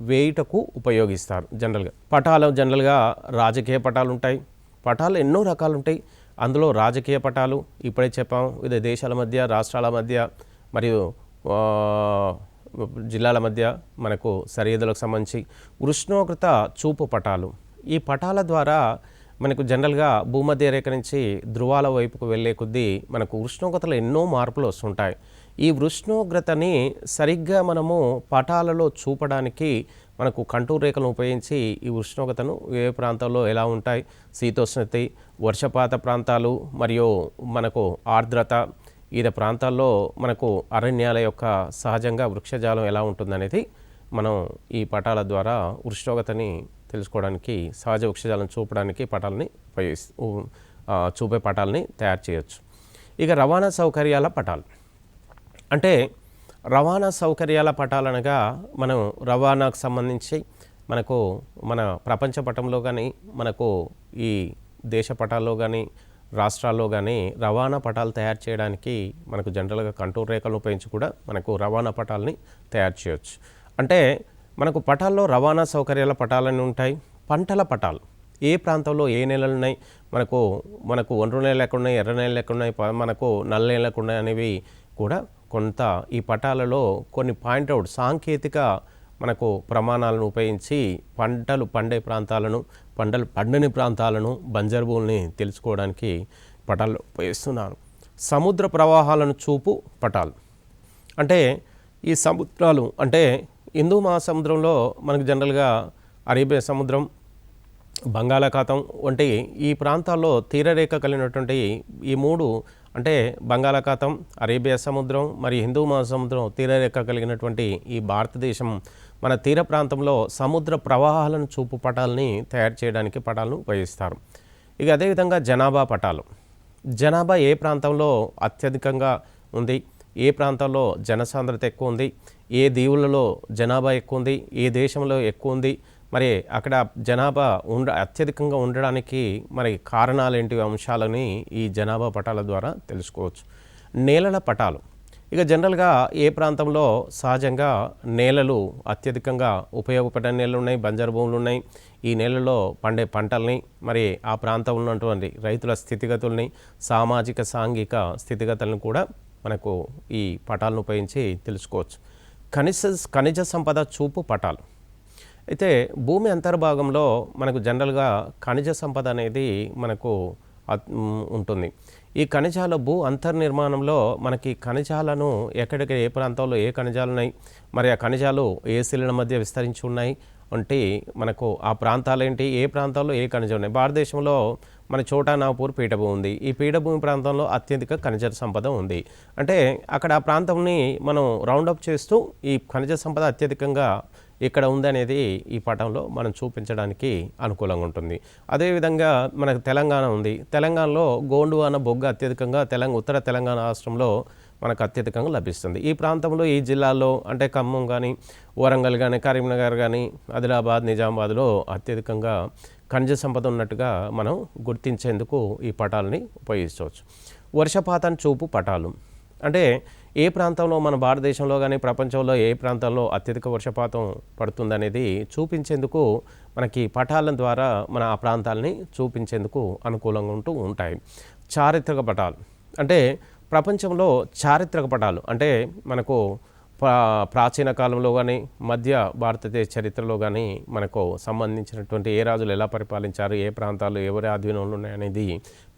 వేయుటకు ఉపయోగిస్తారు. జనరల్గా రాజకీయ పటాలు ఉంటాయి. పటాలు ఎన్నో రకాలు ఉంటాయి. అందులో రాజకీయ పటాలు ఇప్పుడే చెప్పాం, వివిధ దేశాల మధ్య, రాష్ట్రాల మధ్య మరియు జిల్లాల మధ్య మనకు సరిహద్దులకు సంబంధించి ఉష్ణోగ్రత చూపు పటాలు. ఈ పటాల ద్వారా మనకు జనరల్గా భూమధ్య రేఖ నుంచి ధృవాల వైపుకు వెళ్ళే కొద్దీ మనకు ఉష్ణోగ్రతలో ఎన్నో మార్పులు వస్తుంటాయి. ఈ ఉష్ణోగ్రతని సరిగ్గా మనము పటాలలో చూపడానికి మనకు కంటూరు రేఖలను ఉపయోగించి ఈ ఉష్ణోగ్రతను ఏ ప్రాంతాల్లో ఎలా ఉంటాయి, శీతోష్ణత, వర్షపాత ప్రాంతాలు మరియు మనకు ఆర్ద్రత, వివిధ ప్రాంతాల్లో మనకు అరణ్యాల యొక్క సహజంగా వృక్షజాలం ఎలా ఉంటుందనేది మనం ఈ పటాల ద్వారా ఉష్ణోగ్రతని తెలుసుకోవడానికి, సహజ వృక్షజాలను చూపడానికి పటాలని చూపే పటాలని తయారు చేయొచ్చు. ఇక రవాణా సౌకర్యాల పటాలు అంటే రవాణా సౌకర్యాల పటాలనగా మనం రవాణాకు సంబంధించి మనకు మన ప్రపంచ పటంలో కానీ మనకు ఈ దేశ పటాల్లో కానీ రాష్ట్రాల్లో కానీ రవాణా పటాలు తయారు చేయడానికి మనకు జనరల్గా కంటూరు రేఖలను ఉపయోగించి కూడా మనకు రవాణా పటాలని తయారు చేయొచ్చు. అంటే మనకు పటాల్లో రవాణా సౌకర్యాల పటాలని ఉంటాయి. పంటల పటాలు ఏ ప్రాంతంలో ఏ నెలలు ఉన్నాయి, మనకు ఒండ్రు నేలలు ఎక్కడున్నాయి, ఎర్ర నేలలు ఎక్కడున్నాయి, మనకు నల్ల నేలలు ఎక్కడున్నాయి అనేవి కూడా కొంత ఈ పటాలలో కొన్ని పాయింట్అవుట్ సాంకేతిక మనకు ప్రమాణాలను ఉపయోగించి పంటలు పండే ప్రాంతాలను, పంటలు పండని ప్రాంతాలను, బంజరు భూముల్ని తెలుసుకోవడానికి పటాలు ఉపయోగిస్తున్నారు. సముద్ర ప్రవాహాలను చూపు పటాలు అంటే ఈ సముద్రాలు అంటే హిందూ మహాసముద్రంలో మనకు జనరల్గా అరేబియా సముద్రం, బంగాళాఖాతం వంటి ఈ ప్రాంతాల్లో తీరరేఖ కలిగినటువంటి ఈ మూడు అంటే బంగాళాఖాతం, అరేబియా సముద్రం మరియు హిందూ మహాసముద్రం తీరరేఖ కలిగినటువంటి ఈ భారతదేశం మన తీర ప్రాంతంలో సముద్ర ప్రవాహాలను చూపు పటాలని తయారు చేయడానికి పటాలను ఉపయోగిస్తారు. ఇక అదేవిధంగా జనాభా పటాలు. జనాభా ఏ ప్రాంతంలో అత్యధికంగా ఉంది, ఏ ప్రాంతంలో జనసాంద్రత ఎక్కువ ఉంది, ఏ దీవులలో జనాభా ఎక్కువ ఉంది, ఏ దేశంలో ఎక్కువ ఉంది, మరి అక్కడ జనాభా అత్యధికంగా ఉండడానికి మరి కారణాలేంటి అంశాలని ఈ జనాభా పటాల ద్వారా తెలుసుకోవచ్చు. నేలల పటాలు. ఇక జనరల్గా ఏ ప్రాంతంలో సహజంగా నేలలు అత్యధికంగా ఉపయోగపడే నేలలు ఉన్నాయి, బంజరు భూములు ఉన్నాయి. ఈ నేలలో పండే పంటల్ని మరి ఆ ప్రాంతంలో ఉన్నటువంటి రైతుల స్థితిగతుల్ని, సామాజిక సాంఘిక స్థితిగతులను కూడా మనకు ఈ పటాలను ఉపయోగించి తెలుసుకోవచ్చు. ఖనిజ సంపద చూపు పటాలు. అయితే భూమి అంతర్భాగంలో మనకు జనరల్గా ఖనిజ సంపద అనేది మనకు ఉంటుంది. ఈ ఖనిజాల భూ అంతర్నిర్మాణంలో మనకి ఖనిజాలను ఎక్కడికి ఏ ప్రాంతంలో ఏ ఖనిజాలు ఉన్నాయి, మరి ఆ ఖనిజాలు ఏ శిలల మధ్య విస్తరించి ఉన్నాయి అంటే మనకు ఆ ప్రాంతాలేంటి, ఏ ప్రాంతాల్లో ఏ ఖనిజం ఉన్నాయి. భారతదేశంలో మన చోటా నాగపూర్ పీఠభూమి ఉంది. ఈ పీఠభూమి ప్రాంతంలో అత్యధిక ఖనిజ సంపద ఉంది. అంటే అక్కడ ఆ ప్రాంతంని మనం రౌండప్ చేస్తూ ఈ ఖనిజ సంపద అత్యధికంగా ఇక్కడ ఉందనేది ఈ పటంలో మనం చూపించడానికి అనుకూలంగా ఉంటుంది. అదేవిధంగా మనకు తెలంగాణ ఉంది. తెలంగాణలో గోండువాన బొగ్గు అత్యధికంగా ఉత్తర తెలంగాణ రాష్ట్రంలో మనకు అత్యధికంగా లభిస్తుంది. ఈ ప్రాంతంలో ఈ జిల్లాల్లో అంటే ఖమ్మం కానీ, వరంగల్ కానీ, కరీంనగర్ కానీ, ఆదిలాబాద్, నిజామాబాద్లో అత్యధికంగా ఖనిజ సంపద ఉన్నట్టుగా మనం గుర్తించేందుకు ఈ పటాలని ఉపయోగించవచ్చు. వర్షపాతం చూపు పటాలు అంటే ఏ ప్రాంతంలో మన భారతదేశంలో కానీ ప్రపంచంలో ఏ ప్రాంతాల్లో అత్యధిక వర్షపాతం పడుతుందనేది చూపించేందుకు మనకి పటాల ద్వారా మన ఆ ప్రాంతాలని చూపించేందుకు అనుకూలంగా ఉంటాయి. చారిత్రక పటాలు అంటే ప్రపంచంలో చారిత్రక పటాలు అంటే మనకు ప్రాచీన కాలంలో కానీ మధ్య భారతదేశ చరిత్రలో కానీ మనకు సంబంధించినటువంటి ఏ రాజులు ఎలా పరిపాలించారు, ఏ ప్రాంతాలు ఎవరి ఆధీనంలో ఉన్నాయనేది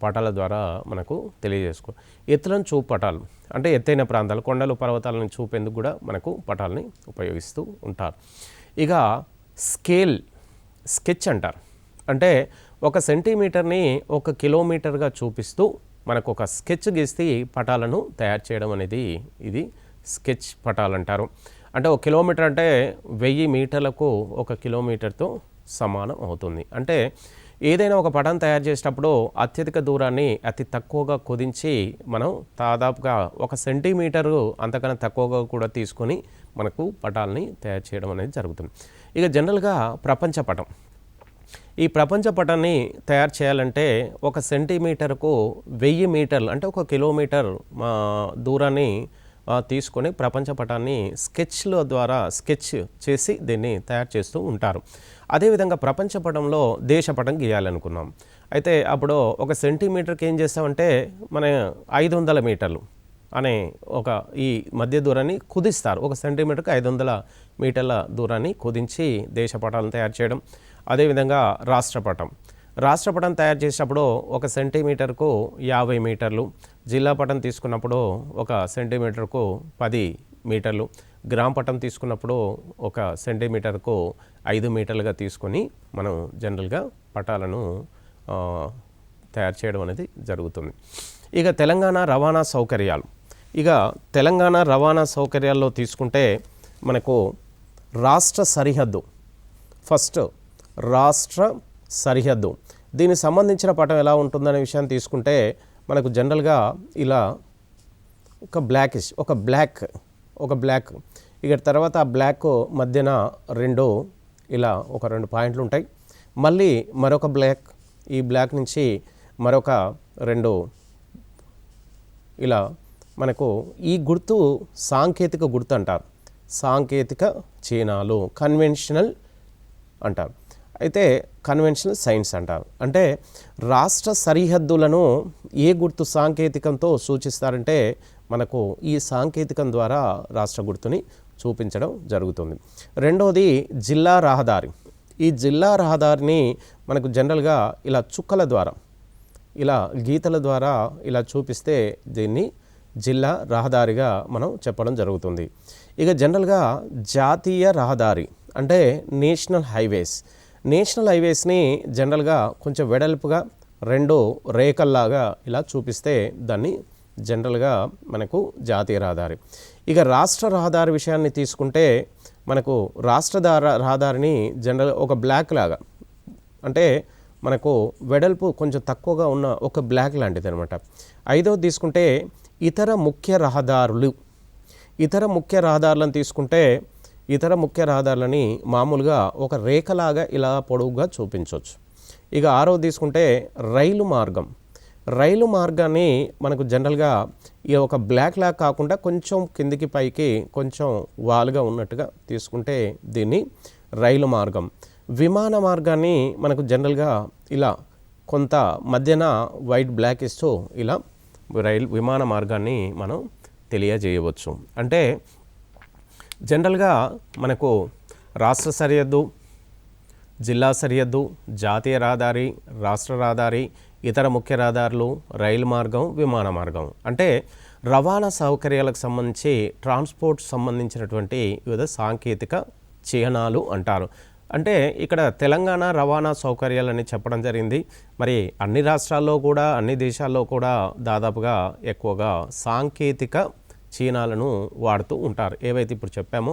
పటాల ద్వారా మనకు తెలియజేసుకో. ఎత్తులను చూపు పటాలు అంటే ఎత్తైన ప్రాంతాలు, కొండలు, పర్వతాలను చూపేందుకు కూడా మనకు పటాలని ఉపయోగిస్తూ ఉంటారు. ఇక స్కెచ్ అంటారు. అంటే 1 సెంటీమీటర్ని 1 కిలోమీటర్గా చూపిస్తూ మనకు ఒక స్కెచ్ గీసి పటాలను తయారు చేయడం అనేది ఇది స్కెచ్ పటాలు అంటారు. అంటే 1 కిలోమీటర్ అంటే 1000 మీటర్లకు 1 కిలోమీటర్తో సమానం అవుతుంది. అంటే ఏదైనా ఒక పటం తయారు చేసేటప్పుడు అత్యధిక దూరాన్ని అతి తక్కువగా కుదించి మనం దాదాపుగా 1 సెంటీమీటరు అంతకన్నా తక్కువగా కూడా తీసుకొని మనకు పటాలని తయారు చేయడం అనేది జరుగుతుంది. ఇక జనరల్గా ప్రపంచ పటం, ఈ ప్రపంచ పటాన్ని తయారు చేయాలంటే 1 సెంటీమీటర్కు 1000 మీటర్లు అంటే 1 కిలోమీటర్ దూరాన్ని తీసుకొని ప్రపంచ పటాన్ని స్కెచ్ల ద్వారా స్కెచ్ చేసి దీన్ని తయారు చేస్తూ ఉంటారు. అదేవిధంగా ప్రపంచ పటంలో దేశపటం గీయాలనుకున్నాం, అయితే అప్పుడు 1 సెంటీమీటర్కి ఏం చేస్తామంటే మన 500 మీటర్లు అనే ఈ మధ్య దూరాన్ని కుదిస్తారు. 1 సెంటీమీటర్కి 500 మీటర్ల దూరాన్ని కుదించి దేశపటాలను తయారు చేయడం. అదేవిధంగా రాష్ట్రపటం తయారు చేసేటప్పుడు 1 సెంటీమీటర్కు 50 మీటర్లు, జిల్లా పటం తీసుకున్నప్పుడు 1 సెంటీమీటర్కు 10 మీటర్లు, గ్రామ పటం తీసుకున్నప్పుడు 1 సెంటీమీటర్కు 5 మీటర్లుగా తీసుకొని మనం జనరల్గా పటాలను తయారు చేయడం అనేది జరుగుతుంది. ఇక తెలంగాణ రవాణా సౌకర్యాల్లో తీసుకుంటే మనకు రాష్ట్ర సరిహద్దు, ఫస్ట్ రాష్ట్ర సరిహద్దు, దీనికి సంబంధించిన పటం ఎలా ఉంటుందనే విషయాన్ని తీసుకుంటే మనకు జనరల్గా ఇలా ఒక బ్లాక్ ఇక తర్వాత ఆ బ్లాక్ మధ్యన ఇలా ఒక 2 పాయింట్లు ఉంటాయి, మళ్ళీ మరొక బ్లాక్, ఈ బ్లాక్ నుంచి మరొక 2 ఇలా మనకు ఈ గుర్తు సాంకేతిక గుర్తు అంటారు, సాంకేతిక చిహ్నాలు కన్వెన్షనల్ అంటారు, అయితే కన్వెన్షనల్ సైన్స్ అంటారు. అంటే రాష్ట్ర సరిహద్దులను ఏ గుర్తు సాంకేతికంతో సూచిస్తారంటే మనకు ఈ సాంకేతికం ద్వారా రాష్ట్ర గుర్తుని చూపించడం జరుగుతుంది. రెండవది జిల్లా రహదారి, ఈ జిల్లా రహదారిని మనకు జనరల్గా ఇలా చుక్కల ద్వారా ఇలా గీతల ద్వారా ఇలా చూపిస్తే దీన్ని జిల్లా రహదారిగా మనం చెప్పడం జరుగుతుంది. ఇక జనరల్గా జాతీయ రహదారి అంటే నేషనల్ హైవేస్ని జనరల్గా కొంచెం వెడల్పుగా 2 రేఖల్లాగా ఇలా చూపిస్తే దాన్ని జనరల్గా మనకు జాతీయ రహదారి. ఇక రాష్ట్ర రహదారి విషయాన్ని తీసుకుంటే మనకు రాష్ట్ర రహదారిని జనరల్ ఒక బ్లాక్ లాగా అంటే మనకు వెడల్పు కొంచెం తక్కువగా ఉన్న ఒక బ్లాక్ లాంటిది అనమాట. 5వది తీసుకుంటే ఇతర ముఖ్య రహదారులను తీసుకుంటే ఇతర ముఖ్య రహదారులని మామూలుగా ఒక రేఖలాగా ఇలా పొడవుగా చూపించవచ్చు. ఇక 6వది తీసుకుంటే రైలు మార్గాన్ని మనకు జనరల్గా ఈ ఒక బ్లాక్ లాగా కాకుండా కొంచెం కిందికి పైకి కొంచెం వాలుగా ఉన్నట్టుగా తీసుకుంటే దీన్ని రైలు మార్గం. విమాన మార్గాన్ని మనకు జనరల్గా ఇలా కొంత మధ్యన వైట్ బ్లాక్ ఇస్తూ ఇలా విమాన మార్గాన్ని మనం తెలియజేయవచ్చు. అంటే జనరల్గా మనకు రాష్ట్ర సరిహద్దు, జిల్లా సరిహద్దు, జాతీయ రహదారి, రాష్ట్ర రహదారి, ఇతర ముఖ్య రహదారులు, రైలు మార్గం, విమాన మార్గం అంటే రవాణా సౌకర్యాలకు సంబంధించి ట్రాన్స్పోర్ట్ సంబంధించినటువంటి వివిధ సాంకేతిక చిహ్నాలు అంటారు. అంటే ఇక్కడ తెలంగాణ రవాణా సౌకర్యాలని చెప్పడం జరిగింది. మరి అన్ని రాష్ట్రాల్లో కూడా అన్ని దేశాల్లో కూడా దాదాపుగా ఎక్కువగా సాంకేతిక చిహ్నాలను వాడుతూ ఉంటారు. ఏవైతే ఇప్పుడు చెప్పామో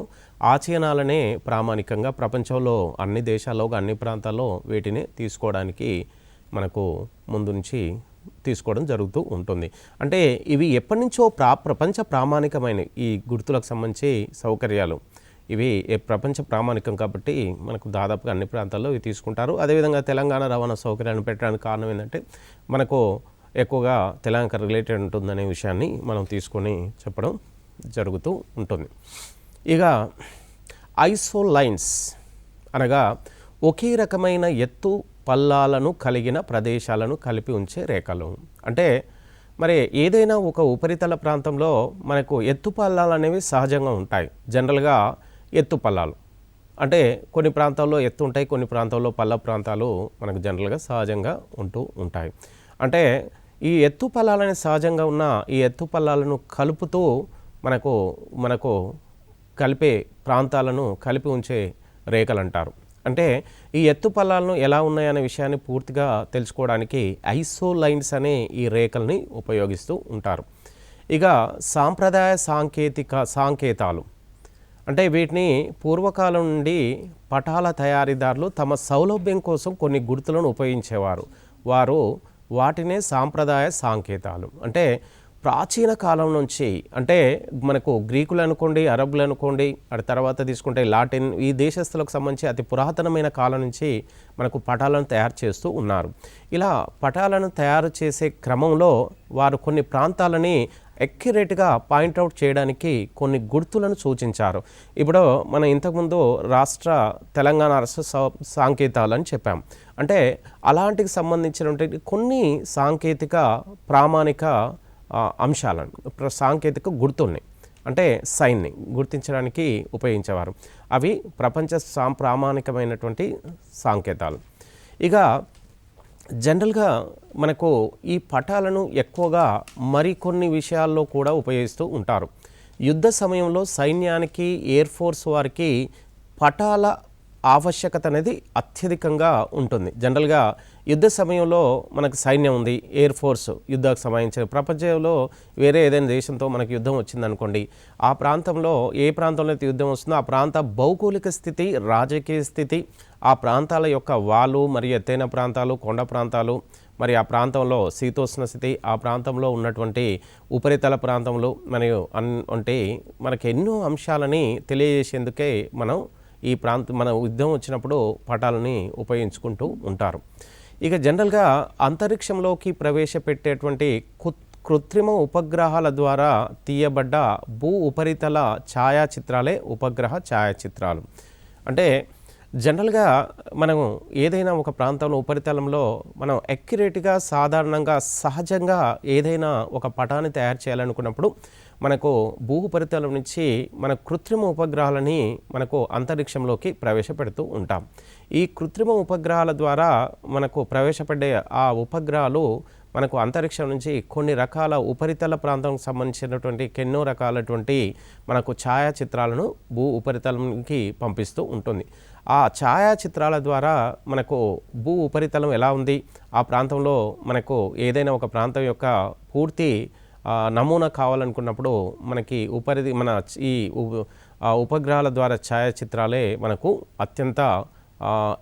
ఆ చిహ్నాలనే ప్రామాణికంగా ప్రపంచంలో అన్ని దేశాల్లో అన్ని ప్రాంతాల్లో వీటిని తీసుకోవడానికి మనకు ముందు నుంచి తీసుకోవడం జరుగుతూ ఉంటుంది. అంటే ఇవి ఎప్పటి నుంచో ప్రపంచ ప్రామాణికమైన ఈ గుర్తులకు సంబంధించి సౌకర్యాలు ఇవి ప్రపంచ ప్రామాణికం కాబట్టి మనకు దాదాపుగా అన్ని ప్రాంతాల్లో ఇవి తీసుకుంటారు. అదేవిధంగా తెలంగాణ రవాణా సౌకర్యాన్ని పెట్టడానికి కారణం ఏంటంటే మనకు ఎక్కువగా తెలంగాణ రిలేటెడ్ ఉంటుందనే విషయాన్ని మనం తీసుకొని చెప్పడం జరుగుతూ ఉంటుంది. ఇక ఐసోలైన్స్ అనగా ఒకే రకమైన ఎత్తు పల్లాలను కలిగిన ప్రదేశాలను కలిపి ఉంచే రేఖలు. అంటే మరి ఏదైనా ఒక ఉపరితల ప్రాంతంలో మనకు ఎత్తు పల్లాలు అనేవి సహజంగా ఉంటాయి. జనరల్గా ఎత్తు పల్లాలు అంటే కొన్ని ప్రాంతాల్లో ఎత్తు ఉంటాయి, కొన్ని ప్రాంతాల్లో పల్ల ప్రాంతాలు మనకు జనరల్గా సహజంగా ఉంటూ ఉంటాయి. అంటే ఈ ఎత్తు పల్లాలని సహజంగా ఉన్న ఈ ఎత్తు పల్లాలను కలుపుతూ మనకు కలిపే ప్రాంతాలను కలిపి ఉంచే రేఖలు అంటారు. అంటే ఈ ఎత్తు పల్లాలను ఎలా ఉన్నాయనే విషయాన్ని పూర్తిగా తెలుసుకోవడానికి ఐసోలైన్స్ అనే ఈ రేఖల్ని ఉపయోగిస్తూ ఉంటారు. ఇక సాంప్రదాయ సంకేతాలు అంటే వీటిని పూర్వకాలం నుండి పటాల తయారీదారులు తమ సౌలభ్యం కోసం కొన్ని గుర్తులను ఉపయోగించేవారు. వారు వాటినే సాంప్రదాయ సాంకేతాలు. అంటే ప్రాచీన కాలం నుంచి, అంటే మనకు గ్రీకులు అనుకోండి, అరబ్బులు అనుకోండి, అటు తర్వాత తీసుకుంటే లాటిన్, ఈ దేశస్తులకు సంబంధించి అతి పురాతనమైన కాలం నుంచి మనకు పటాలను తయారు చేస్తూ ఉన్నారు. ఇలా పటాలను తయారు చేసే క్రమంలో వారు కొన్ని ప్రాంతాలని ఎక్యురేట్గా పాయింట్అవుట్ చేయడానికి కొన్ని గుర్తులను సూచించారు. ఇప్పుడు మనం ఇంతకుముందు తెలంగాణ రాష్ట్ర సాంకేతాలు అని చెప్పాం. అంటే అలాంటికి సంబంధించినటువంటి కొన్ని సాంకేతిక ప్రామాణిక అంశాలను, సాంకేతిక గుర్తుల్ని, అంటే సైన్ని గుర్తించడానికి ఉపయోగించేవారు. అవి ప్రపంచ ప్రామాణికమైనటువంటి సాంకేతాలు. ఇక జనరల్గా మనకు ఈ పటాలను ఎక్కువగా మరికొన్ని విషయాల్లో కూడా ఉపయోగిస్తూ ఉంటారు. యుద్ధ సమయంలో సైన్యానికి, ఎయిర్ ఫోర్స్ వారికి పటాల ఆవశ్యకత అనేది అత్యధికంగా ఉంటుంది. జనరల్గా యుద్ధ సమయంలో మనకు సైన్యం ఉంది, ఎయిర్ ఫోర్స్ యుద్ధానికి సంబంధించిన, ప్రపంచంలో వేరే ఏదైనా దేశంతో మనకు యుద్ధం వచ్చిందనుకోండి, ఆ ప్రాంతంలో ఏ ప్రాంతంలో అయితే యుద్ధం వస్తుందో ఆ ప్రాంత భౌగోళిక స్థితి, రాజకీయ స్థితి, ఆ ప్రాంతాల యొక్క వాలు మరియు ఎత్తైన ప్రాంతాలు, కొండ ప్రాంతాలు, మరి ఆ ప్రాంతంలో శీతోష్ణ స్థితి, ఆ ప్రాంతంలో ఉన్నటువంటి ఉపరితల ప్రాంతంలో మరియు అంటే మనకు ఎన్నో అంశాలని తెలియజేసేందుకే మన యుద్ధం వచ్చినప్పుడు పటాలని ఉపయోగించుకుంటూ ఉంటారు. ఇక జనరల్గా అంతరిక్షంలోకి ప్రవేశపెట్టేటువంటి కృత్రిమ ఉపగ్రహాల ద్వారా తీయబడ్డ భూ ఉపరితల ఛాయాచిత్రాలే ఉపగ్రహ ఛాయాచిత్రాలు. అంటే జనరల్గా మనం ఏదైనా ఒక ప్రాంతంలో ఉపరితలంలో మనం అక్యురేట్గా, సాధారణంగా, సహజంగా ఏదైనా ఒక పటాన్ని తయారు చేయాలనుకున్నప్పుడు మనకు భూ ఉపరితలం నుంచి మన కృత్రిమ ఉపగ్రహాలని మనకు అంతరిక్షంలోకి ప్రవేశపెడుతూ ఉంటాం. ఈ కృత్రిమ ఉపగ్రహాల ద్వారా మనకు ప్రవేశపెట్టే ఆ ఉపగ్రహాలు మనకు అంతరిక్షం నుంచి కొన్ని రకాల ఉపరితల ప్రాంతానికి సంబంధించినటువంటి ఎన్నో రకాలటువంటి మనకు ఛాయాచిత్రాలను భూ ఉపరితలంకి పంపిస్తూ ఉంటుంది. ఆ ఛాయాచిత్రాల ద్వారా మనకు భూ ఉపరితలం ఎలా ఉంది, ఆ ప్రాంతంలో మనకు ఏదైనా ఒక ప్రాంతం యొక్క పూర్తి నమూనా కావాలనుకున్నప్పుడు మనకి ఈ ఉపగ్రహాల ద్వారా ఛాయాచిత్రాలే మనకు అత్యంత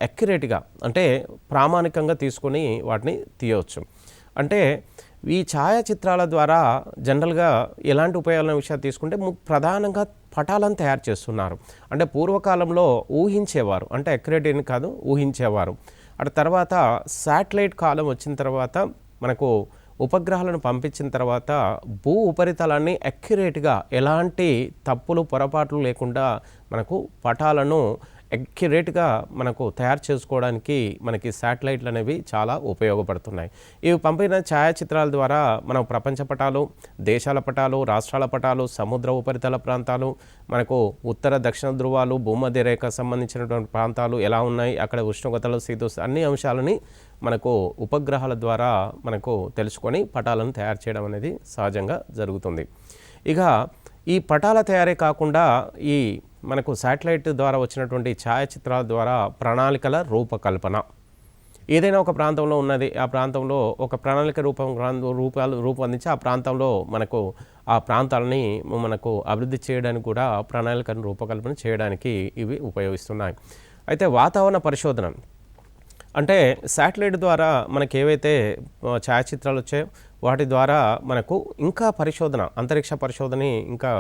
అక్యురేట్గా, అంటే ప్రామాణికంగా తీసుకొని వాటిని తీయవచ్చు. అంటే ఈ ఛాయాచిత్రాల ద్వారా జనరల్గా ఎలాంటి ఉపయోగాల విషయాలు తీసుకుంటే ప్రధానంగా పటాలను తయారు చేస్తున్నారు. అంటే పూర్వకాలంలో ఊహించేవారు, అంటే అక్యురేట్ అని కాదు, ఊహించేవారు. అటు తర్వాత శాటిలైట్ కాలం వచ్చిన తర్వాత మనకు ఉపగ్రహాలను పంపించిన తర్వాత భూ ఉపరితలాన్ని అక్యురేట్గా, ఎలాంటి తప్పులు పొరపాట్లు లేకుండా మనకు పటాలను అక్యురేట్గా మనకు తయారు చేసుకోవడానికి మనకి శాటిలైట్లు అనేవి చాలా ఉపయోగపడుతున్నాయి. ఇవి పంపిన ఛాయాచిత్రాల ద్వారా మనం ప్రపంచ పటాలు, దేశాల పటాలు, రాష్ట్రాల పటాలు, సముద్ర ఉపరితల ప్రాంతాలు, మనకు ఉత్తర దక్షిణ ధృవాలు, భూమధ్య రేఖ సంబంధించినటువంటి ప్రాంతాలు ఎలా ఉన్నాయి, అక్కడ ఉష్ణోగ్రతలు, అన్ని అంశాలని మనకు ఉపగ్రహాల ద్వారా మనకు తెలుసుకొని పటాలను తయారు చేయడం అనేది సహజంగా జరుగుతుంది. ఇక ఈ పటాల తయారీ కాకుండా ఈ మనకు శాటిలైట్ ద్వారా వచ్చినటువంటి ఛాయాచిత్రాల ద్వారా ప్రణాళికల రూపకల్పన, ఏదైనా ఒక ప్రాంతంలో ఉన్నది, ఆ ప్రాంతంలో ఒక ప్రణాళిక రూపొందించి ఆ ప్రాంతంలో మనకు ఆ ప్రాంతాలని మనకు అభివృద్ధి చేయడానికి కూడా ప్రణాళికను రూపకల్పన చేయడానికి ఇవి ఉపయోగిస్తున్నాయి. అయితే వాతావరణ పరిశోధన, అంటే శాటిలైట్ ద్వారా మనకి ఏవైతే ఛాయాచిత్రాలు వచ్చాయో వాటి ద్వారా మనకు ఇంకా అంతరిక్ష పరిశోధనని ఇంకా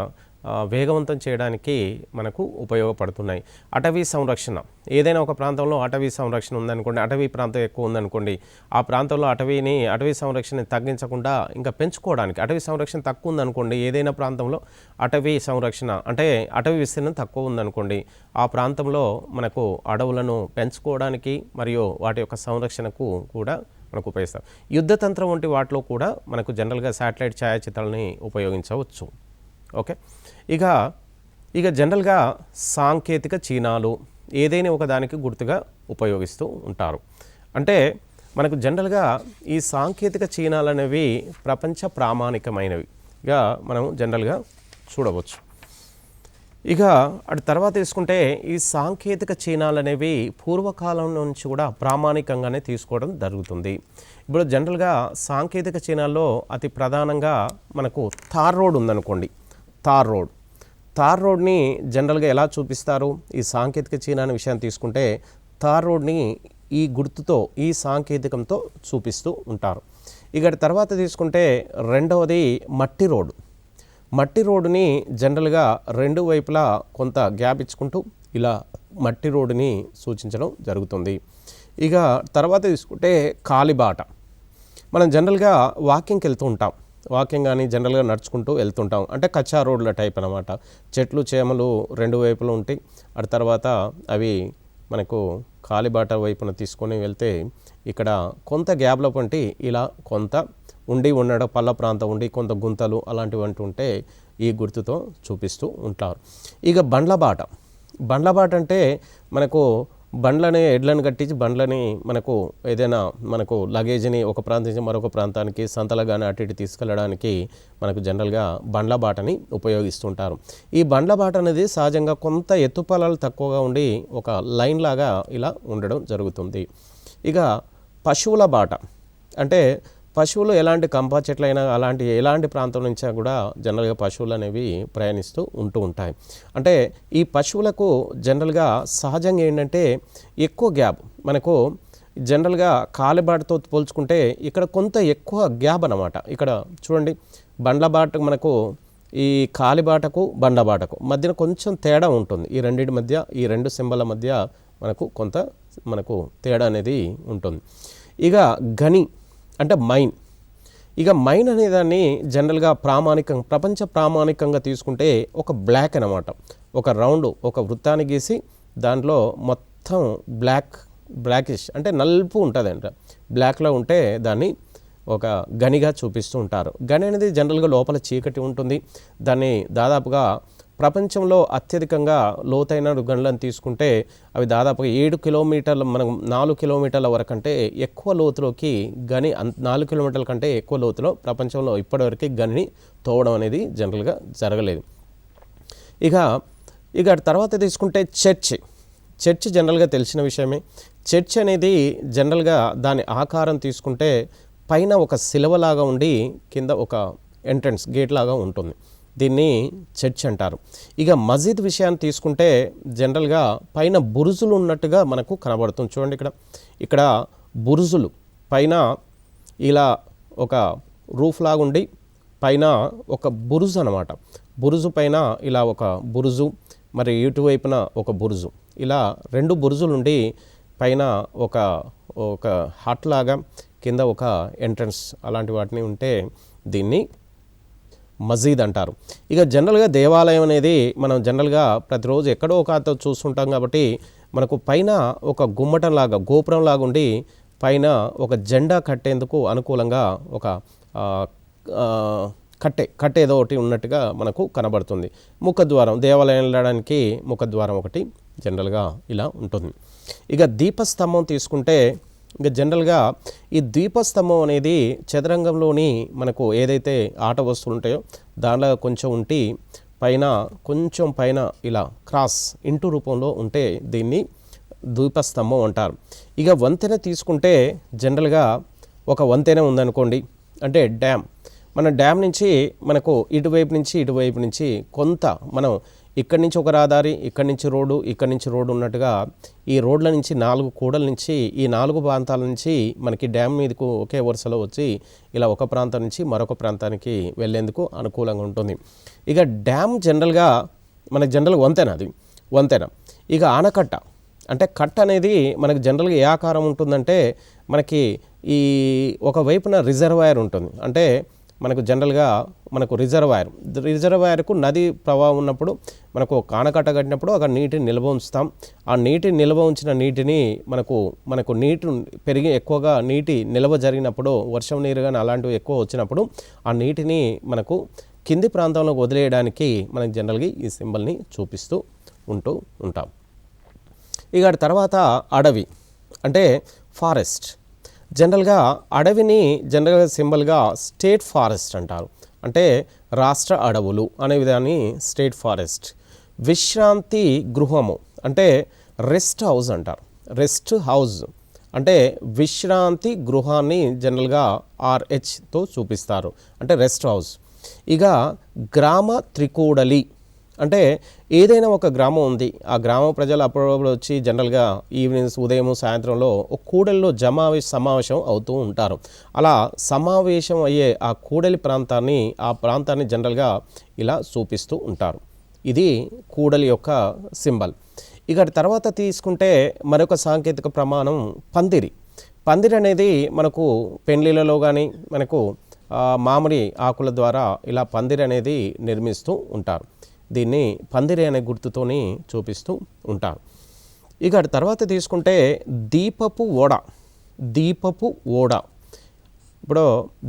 వేగవంతం చేయడానికి మనకు ఉపయోగపడుతున్నాయి. అటవీ సంరక్షణ, ఏదైనా ఒక ప్రాంతంలో అటవీ సంరక్షణ ఉందనుకోండి, అటవీ ప్రాంతం ఎక్కువ ఉందనుకోండి, ఆ ప్రాంతంలో అటవీ సంరక్షణని తగ్గించకుండా ఇంకా పెంచుకోవడానికి, అటవీ సంరక్షణ తక్కువ ఉందనుకోండి, ఏదైనా ప్రాంతంలో అటవీ సంరక్షణ అంటే అటవీ విస్తీర్ణం తక్కువ ఉందనుకోండి, ఆ ప్రాంతంలో మనకు అడవులను పెంచుకోవడానికి మరియు వాటి యొక్క సంరక్షణకు కూడా మనకు ఉపయోగిస్తాం. యుద్ధతంత్రం వంటి వాటిలో కూడా మనకు జనరల్గా శాటిలైట్ ఛాయాచిత్రాలని ఉపయోగించవచ్చు. ఓకే, ఇక జనరల్గా సాంకేతిక చిహ్నాలు ఏదైనా ఒక దానికి గుర్తుగా ఉపయోగిస్తూ ఉంటారు. అంటే మనకు జనరల్గా ఈ సాంకేతిక చిహ్నాలు అనేవి ప్రపంచ ప్రామాణికమైనవిగా మనం జనరల్గా చూడవచ్చు. ఇక అటు తర్వాత తీసుకుంటే ఈ సాంకేతిక చిహ్నాలు అనేవి పూర్వకాలం నుంచి కూడా ప్రామాణికంగానే తీసుకోవడం జరుగుతుంది. ఇప్పుడు జనరల్గా సాంకేతిక చిహ్నాల్లో అతి ప్రధానంగా మనకు తార్ రోడ్ ఉందనుకోండి, తార్ రోడ్ని జనరల్గా ఎలా చూపిస్తారు? ఈ సాంకేతిక చిహ్నాన్ని విషయాన్ని తీసుకుంటే తార్ రోడ్ని ఈ గుర్తుతో, ఈ సాంకేతికంతో చూపిస్తూ ఉంటారు. ఇక తర్వాత తీసుకుంటే రెండవది మట్టి రోడ్డు. మట్టి రోడ్డుని జనరల్గా రెండు వైపులా కొంత గ్యాప్ ఇచ్చుకుంటూ ఇలా మట్టి రోడ్డుని సూచించడం జరుగుతుంది. ఇక తర్వాత తీసుకుంటే కాలిబాట. మనం జనరల్గా వాకింగ్కి వెళ్తూ ఉంటాం, వాకింగ్ కానీ జనరల్గా నడుచుకుంటూ వెళ్తుంటాం. అంటే కచ్చా రోడ్ల టైప్ అనమాట. చెట్లు చేమలు రెండు వైపులు ఉంటాయి. అటు తర్వాత అవి మనకు కాలిబాట వైపున తీసుకొని వెళ్తే ఇక్కడ కొంత గ్యాప్లో పంటి ఇలా కొంత ఉండడం పల్ల ప్రాంతం ఉండి కొంత గుంతలు అలాంటివి ఉంటే ఈ గుర్తుతో చూపిస్తూ ఉంటారు. ఇక బండ్లబాట. బండ్లబాట అంటే మనకు బండ్లని ఎడ్లను కట్టించి బండ్లని మనకు ఏదైనా మనకు లగేజ్ని ఒక ప్రాంతం నుంచి మరొక ప్రాంతానికి సంతలు కానీ అటు ఇటు తీసుకెళ్ళడానికి మనకు జనరల్గా బండ్ల బాటని ఉపయోగిస్తుంటారు. ఈ బండ్ల బాట అనేది సహజంగా కొంత ఎత్తుపల్లాలు తక్కువగా ఉండి ఒక లైన్ లాగా ఇలా ఉండడం జరుగుతుంది. ఇక పశువుల బాట అంటే పశువులు ఎలాంటి కంపా చెట్లైనా ఎలాంటి ప్రాంతం నుంచా కూడా జనరల్గా పశువులు అనేవి ప్రయాణిస్తూ ఉంటాయి. అంటే ఈ పశువులకు జనరల్గా సహజంగా ఏంటంటే ఎక్కువ గ్యాప్ మనకు జనరల్గా కాలిబాటతో పోల్చుకుంటే ఇక్కడ కొంత ఎక్కువ గ్యాప్ అన్నమాట. ఇక్కడ చూడండి, బండ్లబాట మనకు ఈ కాలిబాటకు బండ్లబాటకు మధ్యన కొంచెం తేడా ఉంటుంది. ఈ రెండింటి మధ్య, ఈ రెండు సింబల్ల మధ్య మనకు తేడా అనేది ఉంటుంది. ఇక గని అంటే మైన్. ఇక మైన్ అనే దాన్ని జనరల్గా ప్రపంచ ప్రామాణికంగా తీసుకుంటే ఒక బ్లాక్ అన్నమాట. ఒక రౌండ్ ఒక వృత్తాన్ని గీసి దాంట్లో మొత్తం బ్లాకిష్ అంటే నలుపు ఉంటుంది అంట. బ్లాక్లో ఉంటే దాన్ని ఒక గనిగా చూపిస్తూ ఉంటారు. గని అనేది జనరల్గా లోపల చీకటి ఉంటుంది. దాన్ని దాదాపుగా ప్రపంచంలో అత్యధికంగా లోతైన గనులను తీసుకుంటే అవి దాదాపుగా 7 కిలోమీటర్ల, మనం 4 కిలోమీటర్ల వరకు అంటే ఎక్కువ లోతులోకి గని 4 కిలోమీటర్ల కంటే ఎక్కువ లోతులో ప్రపంచంలో ఇప్పటివరకు గనిని తోవడం అనేది జనరల్గా జరగలేదు. ఇక తర్వాత తీసుకుంటే చర్చ్ జనరల్గా తెలిసిన విషయమే. చర్చ్ అనేది జనరల్గా దాని ఆకారం తీసుకుంటే పైన ఒక శిలవలాగా ఉండి కింద ఒక ఎంట్రన్స్ గేట్ లాగా ఉంటుంది. దీన్ని చర్చ్ అంటారు. ఇక మస్జిద్ విషయాన్ని తీసుకుంటే జనరల్గా పైన బురుజులు ఉన్నట్టుగా మనకు కనబడుతుంది. చూడండి, ఇక్కడ బురుజులు పైన ఇలా ఒక రూఫ్ లాగా ఉండి పైన ఒక బురుజు అనమాట. బురుజు పైన ఇలా ఒక బురుజు, మరి ఇటువైపున ఒక బురుజు, ఇలా రెండు బురుజులు ఉండి పైన ఒక హట్ లాగా కింద ఒక ఎంట్రన్స్ అలాంటి వాటిని ఉంటే దీన్ని మస్జిద్ అంటారు. ఇక జనరల్గా దేవాలయం అనేది మనం జనరల్గా ప్రతిరోజు ఎక్కడో ఒక చూస్తుంటాం కాబట్టి మనకు పైన ఒక గుమ్మటంలాగా గోపురంలాగా ఉండి పైన ఒక జెండా కట్టేందుకు అనుకూలంగా ఒక కట్టె ఏదో ఒకటి ఉన్నట్టుగా మనకు కనబడుతుంది. ముఖద్వారం, దేవాలయం వెళ్ళడానికి ముఖద్వారం ఒకటి జనరల్గా ఇలా ఉంటుంది. ఇక దీపస్తంభం తీసుకుంటే ఇక జనరల్గా ఈ దీపస్తంభం అనేది చదరంగంలోని మనకు ఏదైతే ఆట వస్తువులు ఉంటాయో దానిలో కొంచెం ఉండి కొంచెం పైన ఇలా క్రాస్ ఇంటూ రూపంలో ఉంటే దీన్ని దీపస్తంభం అంటారు. ఇక వంతెన తీసుకుంటే జనరల్గా ఒక వంతెన ఉందనుకోండి, అంటే డ్యామ్. మన డ్యామ్ నుంచి మనకు ఇటువైపు నుంచి కొంత మనం ఇక్కడి నుంచి ఒక రహదారి, ఇక్కడి నుంచి రోడ్డు ఉన్నట్టుగా ఈ రోడ్ల నుంచి 4 కూడల నుంచి ఈ 4 ప్రాంతాల నుంచి మనకి డ్యామ్ మీదకు ఒకే వరుసలో వచ్చి ఇలా ఒక ప్రాంతం నుంచి మరొక ప్రాంతానికి వెళ్ళేందుకు అనుకూలంగా ఉంటుంది. ఇక డ్యామ్ జనరల్గా మనకి వంతెన. ఇక ఆనకట్ట అంటే కట్ట అనేది మనకి జనరల్గా ఏ ఆకారం ఉంటుందంటే మనకి ఈ ఒకవైపున రిజర్వాయర్ ఉంటుంది. అంటే మనకు జనరల్గా రిజర్వాయర్కు నది ప్రవాహం ఉన్నప్పుడు మనకు ఒక ఆనకట్ట కట్టినప్పుడు అక్కడ నీటిని నిల్వ ఉంచుతాం. ఆ నిల్వ ఉంచిన నీటిని మనకు నీటి పెరిగి ఎక్కువగా నీటి నిల్వ జరిగినప్పుడు వర్షం నీరు కానీ అలాంటివి ఎక్కువ వచ్చినప్పుడు ఆ నీటిని మనకు కింది ప్రాంతంలోకి వదిలేయడానికి మనకు జనరల్గా ఈ సింబల్ని చూపిస్తూ ఉంటాం. ఇక తర్వాత అడవి అంటే ఫారెస్ట్. జనరల్గా అడవిని జనరల్గా సింబల్గా స్టేట్ ఫారెస్ట్ అంటారు. అంటే రాష్ట్ర అడవులు అనే విధాన్ని స్టేట్ ఫారెస్ట్. విశ్రాంతి గృహము అంటే రెస్ట్ హౌస్ అంటారు. రెస్ట్ హౌస్ అంటే విశ్రాంతి గృహాన్ని జనరల్గా RH చూపిస్తారు, అంటే రెస్ట్ హౌస్. ఇక గ్రామ త్రికూడలి అంటే ఏదైనా ఒక గ్రామం ఉంది, ఆ గ్రామ ప్రజలు అప్పుడప్పుడు వచ్చి జనరల్గా ఈవినింగ్స్ ఉదయం సాయంత్రంలో ఒక కూడలిలో సమావేశం అవుతూ ఉంటారు. అలా సమావేశం అయ్యే ఆ కూడలి ఆ ప్రాంతాన్ని జనరల్గా ఇలా చూపిస్తూ ఉంటారు. ఇది కూడలి యొక్క సింబల్. ఇక తర్వాత తీసుకుంటే మరొక సాంకేతిక ప్రమాణం పందిరి. పందిరి అనేది మనకు పెండ్లిలలో కానీ మనకు మామిడి ఆకుల ద్వారా ఇలా పందిరి అనేది నిర్మిస్తూ ఉంటారు. దీన్ని పందిరి అనే గుర్తుతోని చూపిస్తూ ఉంటారు. ఇక తర్వాత తీసుకుంటే దీపపు ఓడ. దీపపు ఓడ. ఇప్పుడు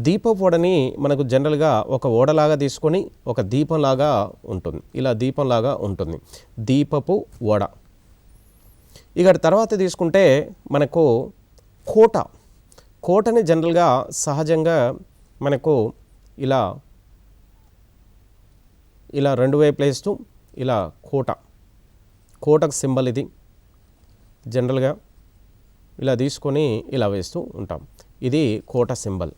దీపపు ఓడని మనకు జనరల్గా ఒక ఓడలాగా తీసుకొని ఒక దీపంలాగా ఉంటుంది. ఇలా దీపంలాగా ఉంటుంది దీపపు ఓడ. ఇక తర్వాత తీసుకుంటే మనకు కోట. కోటని జనరల్గా సహజంగా మనకు ఇలా ఇలా రెండు వైపులు వేస్తూ ఇలా కోటకు సింబల్ ఇది జనరల్గా ఇలా తీసుకొని ఇలా వేస్తూ ఉంటాం. ఇది కోట సింబల్.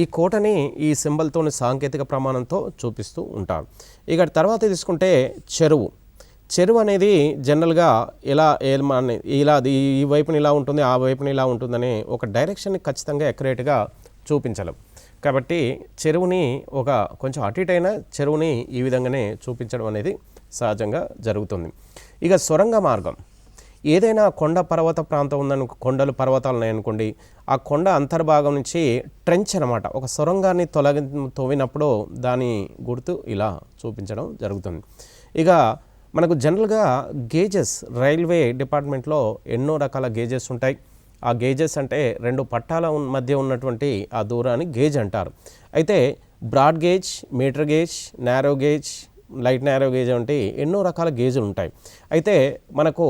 ఈ కోటని ఈ సింబల్తోని సాంకేతిక ప్రమాణంతో చూపిస్తూ ఉంటారు. ఇక తర్వాత తీసుకుంటే చెరువు. చెరువు అనేది జనరల్గా ఇలా ఈ వైపున ఇలా ఉంటుంది, ఆ వైపున ఇలా ఉంటుందని ఒక డైరెక్షన్ని ఖచ్చితంగా ఎక్యురేట్గా చూపించలేం. కాబట్టి చెరువుని ఒక కొంచెం అటు ఇటు అయిన చెరువుని ఈ విధంగానే చూపించడం అనేది సహజంగా జరుగుతుంది. ఇక సొరంగ మార్గం. ఏదైనా కొండ పర్వత ప్రాంతం కొండలు పర్వతాలు ఉన్నాయనుకోండి, ఆ కొండ అంతర్భాగం నుంచి ట్రెంచ్ అనమాట ఒక సొరంగాన్ని తవ్వినప్పుడు దాని గుర్తు ఇలా చూపించడం జరుగుతుంది. ఇక మనకు జనరల్గా గేజెస్, రైల్వే డిపార్ట్మెంట్లో ఎన్నో రకాల గేజెస్ ఉంటాయి. ఆ గేజెస్ అంటే రెండు పట్టాల మధ్య ఉన్నటువంటి ఆ దూరాన్ని గేజ్ అంటారు. అయితే broad gauge, metre gauge, narrow gauge, light narrow gauge వంటి ఎన్నో రకాల గేజులు ఉంటాయి. అయితే మనకు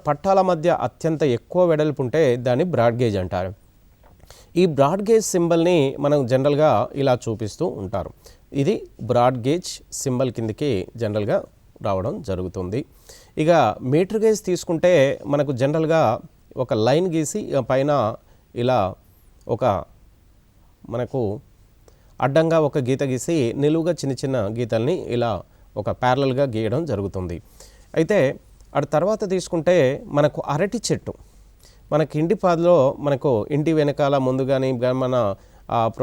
పట్టాల మధ్య అత్యంత ఎక్కువ వెడల్పు ఉంటే దాన్ని బ్రాడ్ గేజ్ అంటారు. ఈ బ్రాడ్ గేజ్ సింబల్ని మనం జనరల్గా ఇలా చూపిస్తూ ఉంటారు. ఇది బ్రాడ్ గేజ్ సింబల్ కిందకి జనరల్గా రావడం జరుగుతుంది. ఇక మీటర్ గేజ్ తీసుకుంటే మనకు జనరల్గా ఒక లైన్ గీసి పైన ఇలా మనకు అడ్డంగా ఒక గీత గీసి నిలువుగా చిన్న చిన్న గీతల్ని ఇలా ఒక ప్యారలల్గా గీయడం జరుగుతుంది. అయితే అటు తర్వాత తీసుకుంటే మనకు అరటి చెట్టు. మనకి ఇంటిపాదిలో మనకు ఇంటి వెనకాల ముందు కానీ మన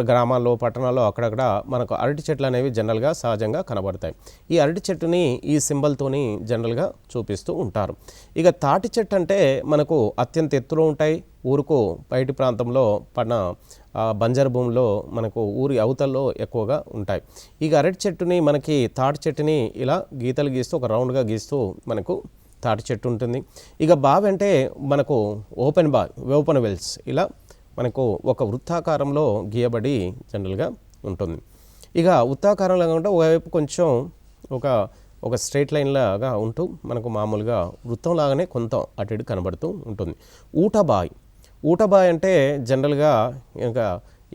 గ్రామాల్లో పట్టణాల్లో అక్కడక్కడ మనకు అరటి చెట్లు అనేవి జనరల్గా సహజంగా కనబడతాయి. ఈ అరటి చెట్టుని ఈ సింబల్తోని జనరల్గా చూపిస్తూ ఉంటారు. ఇక తాటి చెట్టు అంటే మనకు అత్యంత ఎత్తులో ఉంటాయి. ఊరుకు బయటి ప్రాంతంలో బంజరు భూమిలో మనకు ఊరి అవతల్లో ఎక్కువగా ఉంటాయి. ఇక అరటి చెట్టుని తాటి చెట్టుని ఇలా గీతలు గీస్తూ ఒక రౌండ్గా గీస్తూ మనకు తాటి చెట్టు ఉంటుంది. ఇక బావి అంటే మనకు ఓపెన్ వెల్స్ ఇలా మనకు ఒక వృత్తాకారంలో గీయబడి జనరల్గా ఉంటుంది. ఇక వృత్తాకారంలో కాకుండా ఒకవైపు కొంచెం ఒక స్ట్రైట్ లైన్ లాగా ఉంటూ మనకు మామూలుగా వృత్తం లాగానే కొంత అటు ఇటు కనబడుతూ ఉంటుంది. ఊటబాయ్ అంటే జనరల్గా ఇంకా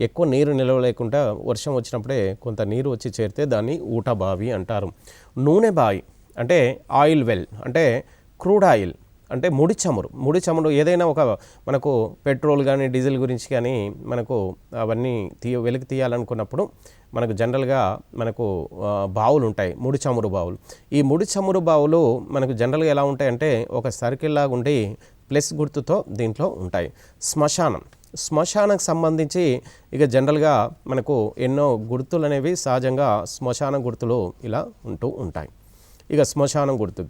ఎక్కువ నీరు నిలవలేకుండా వర్షం వచ్చినప్పుడే కొంత నీరు వచ్చి చేరితే దాన్ని ఊటబావి అంటారు. నూనె బావి అంటే ఆయిల్ వెల్ అంటే క్రూడ్ ఆయిల్ అంటే ముడి చమురు ఏదైనా మనకు పెట్రోల్ కానీ డీజిల్ గురించి కానీ మనకు అవన్నీ వెలికి తీయాలనుకున్నప్పుడు మనకు జనరల్గా మనకు బావులు ఉంటాయి, ముడి చమురు బావులు. ఈ ముడి చమురు బావులు మనకు జనరల్గా ఎలా ఉంటాయంటే ఒక సర్కిల్ లాగా ఉండి ప్లస్ గుర్తుతో దీంట్లో ఉంటాయి. శ్మశానానికి సంబంధించి ఇక జనరల్గా మనకు ఎన్నో గుర్తులు అనేవి సహజంగా శ్మశాన గుర్తులు ఇలా ఉంటూ ఉంటాయి. ఇక శ్మశానం గుర్తు.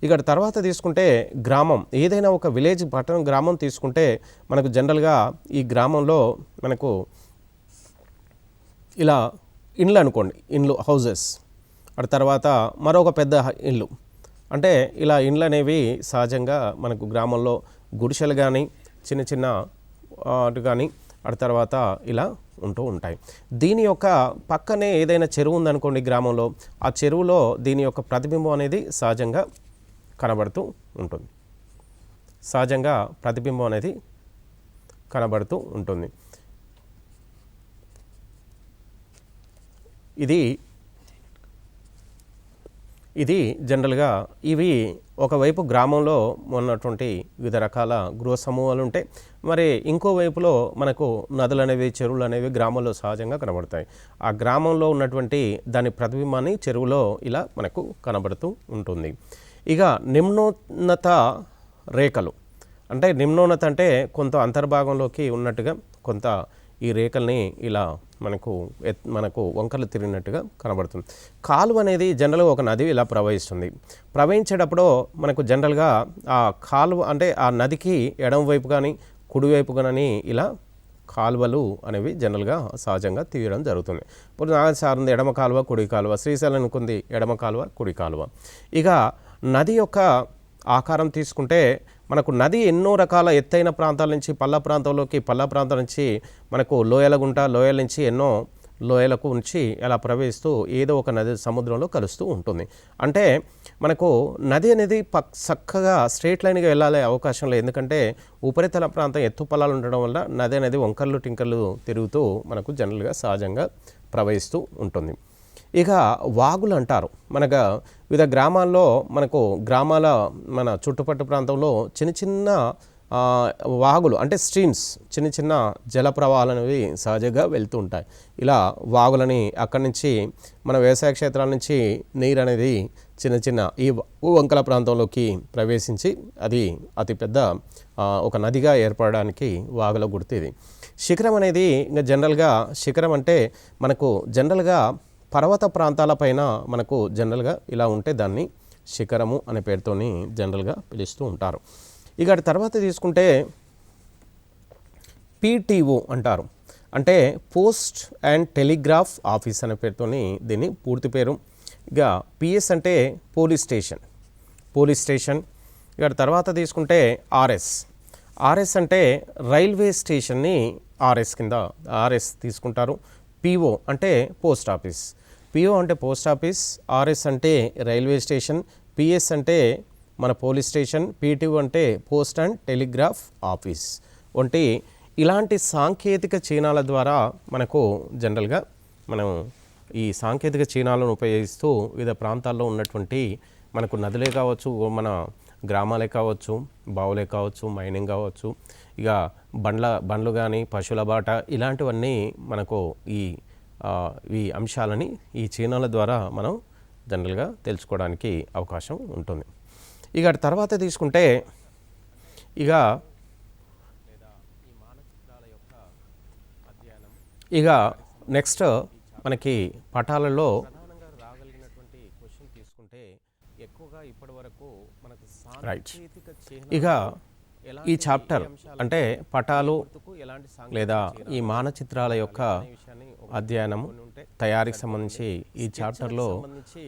ఇక తర్వాత తీసుకుంటే గ్రామం. ఏదైనా ఒక విలేజ్ పట్టణం గ్రామం తీసుకుంటే మనకు జనరల్గా ఈ గ్రామంలో మనకు ఇలా ఇండ్లు అనుకోండి, హౌజెస్. అటు తర్వాత మరొక పెద్ద ఇల్లు. అంటే ఇలా ఇండ్లు అనేవి సహజంగా మనకు గ్రామంలో గుడిసెలు కానీ చిన్న చిన్న అటు కానీ అటు తర్వాత ఇలా ఉంటూ ఉంటాయి. దీని యొక్క పక్కనే ఏదైనా చెరువు ఉందనుకోండి గ్రామంలో, ఆ చెరువులో దీని యొక్క ప్రతిబింబం అనేది సహజంగా కనబడుతూ ఉంటుంది. ఇది జనరల్గా ఇవి ఒకవైపు గ్రామంలో ఉన్నటువంటి వివిధ రకాల గృహ సమూహాలు ఉంటాయి. మరి ఇంకో వైపులో మనకు నదులు అనేవి, చెరువులు అనేవి గ్రామంలో సహజంగా కనబడతాయి. ఆ గ్రామంలో ఉన్నటువంటి దాని ప్రతిబింబాన్ని చెరువులో ఇలా మనకు కనబడుతూ ఉంటుంది. ఇక నిమ్నోన్నత రేఖలు అంటే నిమ్నోన్నత అంటే కొంత అంతర్భాగంలోకి ఉన్నట్టుగా కొంత ఈ రేఖల్ని ఇలా మనకు వంకర్లు తిరిగినట్టుగా కనబడుతుంది. కాలువ అనేది జనరల్గా ఒక నది ఇలా ప్రవహిస్తుంది. ప్రవహించేటప్పుడు మనకు జనరల్గా ఆ కాలువ అంటే ఆ నదికి ఎడమ వైపు కానీ కుడివైపు కానీ ఇలా కాలువలు అనేవి జనరల్గా సహజంగా తీయడం జరుగుతుంది. ఇప్పుడు నాగసార్ ఎడమ కాలువ, కుడి కాలువ, శ్రీశైలం అనుకుంది ఎడమ కాలువ, కుడి కాలువ. ఇక నది యొక్క ఆకారం తీసుకుంటే మనకు నది ఎన్నో రకాల ఎత్తైన ప్రాంతాల నుంచి పల్ల ప్రాంతాల నుంచి మనకు లోయల నుంచి ఎన్నో లోయలకు ఉంచి అలా ప్రవహిస్తూ ఏదో ఒక నది సముద్రంలో కలుస్తూ ఉంటుంది. అంటే మనకు నది అనేది చక్కగా స్ట్రేట్ లైన్గా వెళ్ళాలే అవకాశం లేదు. ఎందుకంటే ఉపరితల ప్రాంతం ఎత్తు పొలాలు ఉండడం వల్ల నది అనేది వంకర్లు టింకర్లు తిరుగుతూ మనకు జనరల్గా సహజంగా ప్రవహిస్తూ ఉంటుంది. ఇక వాగులు అంటారు. వివిధ గ్రామాల్లో మన చుట్టుపక్కల ప్రాంతంలో చిన్న వాగులు అంటే స్ట్రీమ్స్, చిన్న జల ప్రవాహాలు అనేవి సహజంగా వెళ్తూ ఉంటాయి. ఇలా వాగులని అక్కడి నుంచి మన వ్యవసాయ క్షేత్రాల నుంచి నీరు అనేది చిన్న ఈ వంకల ప్రాంతంలోకి ప్రవేశించి అది అతిపెద్ద ఒక నదిగా ఏర్పడడానికి వాగుల గుర్తు ఇది. శిఖరం అనేది ఇంకా జనరల్గా శిఖరం అంటే మనకు జనరల్గా పర్వత ప్రాంతాలపైన మనకు జనరల్గా ఇలా ఉంటే దాన్ని శిఖరము అనే పేరుతోని జనరల్గా పిలుస్తూ ఉంటారు. ఇక తర్వాత తీసుకుంటే PTO అంటారు. అంటే పోస్ట్ అండ్ టెలిగ్రాఫ్ ఆఫీస్ అనే పేరుతోని దీన్ని పూర్తి పేరు. ఇక PS అంటే పోలీస్ స్టేషన్. ఇక తర్వాత తీసుకుంటే RS అంటే రైల్వే స్టేషన్ని RS తీసుకుంటారు. PO అంటే పోస్ట్ ఆఫీస్. RS అంటే రైల్వే స్టేషన్, PS అంటే మన పోలీస్ స్టేషన్, PTO అంటే పోస్ట్ అండ్ టెలిగ్రాఫ్ ఆఫీస్ వంటి ఇలాంటి సాంకేతిక చిహ్నాల ద్వారా మనకు జనరల్గా మనం ఈ సాంకేతిక చిహ్నాలను ఉపయోగిస్తూ వివిధ ప్రాంతాల్లో ఉన్నటువంటి మనకు నదులే కావచ్చు, మన గ్రామాలే కావచ్చు, బావులే కావచ్చు, మైనింగ్ కావచ్చు, ఇక బండ్లు కానీ పశువుల బాట ఇలాంటివన్నీ మనకు ఈ అంశాలని ఈ చిహ్నాల ద్వారా మనం జనరల్గా తెలుసుకోవడానికి అవకాశం ఉంటుంది. ఇక తర్వాత తీసుకుంటే ఇక నెక్స్ట్ మనకి పటాలలో ప్రధానంగా రాగలిగినటువంటి క్వశ్చన్ తీసుకుంటే ఎక్కువగా ఇప్పటి వరకు మనకు సాంకేతిక చిహ్నాలు ఇక ఈ చాప్టర్ అంటే పటాలు లేదా ఈ మానచిత్రాల యొక్క అధ్యయనం తయారీకి సంబంధించి ఈ చాప్టర్లో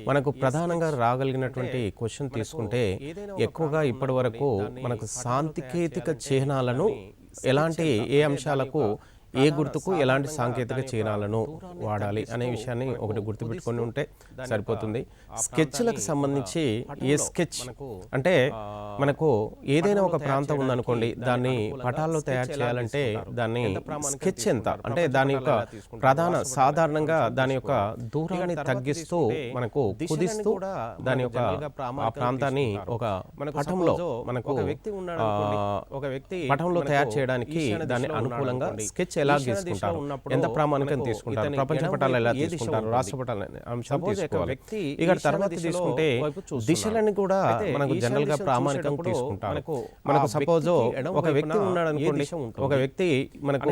మనకు ప్రధానంగా రాగలిగినటువంటి క్వశ్చన్ తీసుకుంటే ఎక్కువగా ఇప్పటి వరకు మనకు సాంకేతిక చిహ్నాలను ఎలాంటి ఏ అంశాలకు ఏ గుర్తుకు ఎలాంటి సాంకేతిక చిహ్నాలను వాడాలి అనే విషయాన్ని ఒకటి గుర్తుపెట్టుకొని ఉంటే సరిపోతుంది. స్కెచ్లకు సంబంధించి ఏ స్కెచ్ అంటే మనకు ఏదైనా ఒక ప్రాంతం ఉందనుకోండి, దాన్ని పటాల్లో తయారు చేయాలంటే దాన్ని స్కెచ్ ఎంత అంటే దాని యొక్క సాధారణంగా దాని యొక్క దూరాన్ని తగ్గిస్తూ మనకు కుదిస్తూ దాని యొక్క ఆ ప్రాంతాన్ని ఒక పటంలో మనకు ఒక వ్యక్తి పటంలో తయారు చేయడానికి దాన్ని అనుకూలంగా స్కెచ్ ఎలా గీసుకుంటారు, ఎంత ప్రామాణికం తీసుకుంటారు, ప్రపంచ పటాలు ఎలా తీసుకుంటారు, రాష్ట్ర పటాలు అంశం తీసుకోవాలి. ఇక తర్వాత తీసుకుంటే దిశలని కూడా మనకు జనరల్ గా ప్రామాణికం తీసుకుంటారు. మనకు సపోజ్ ఒక వ్యక్తి ఉన్నాడు అనుకోండి, ఒక వ్యక్తి మనకు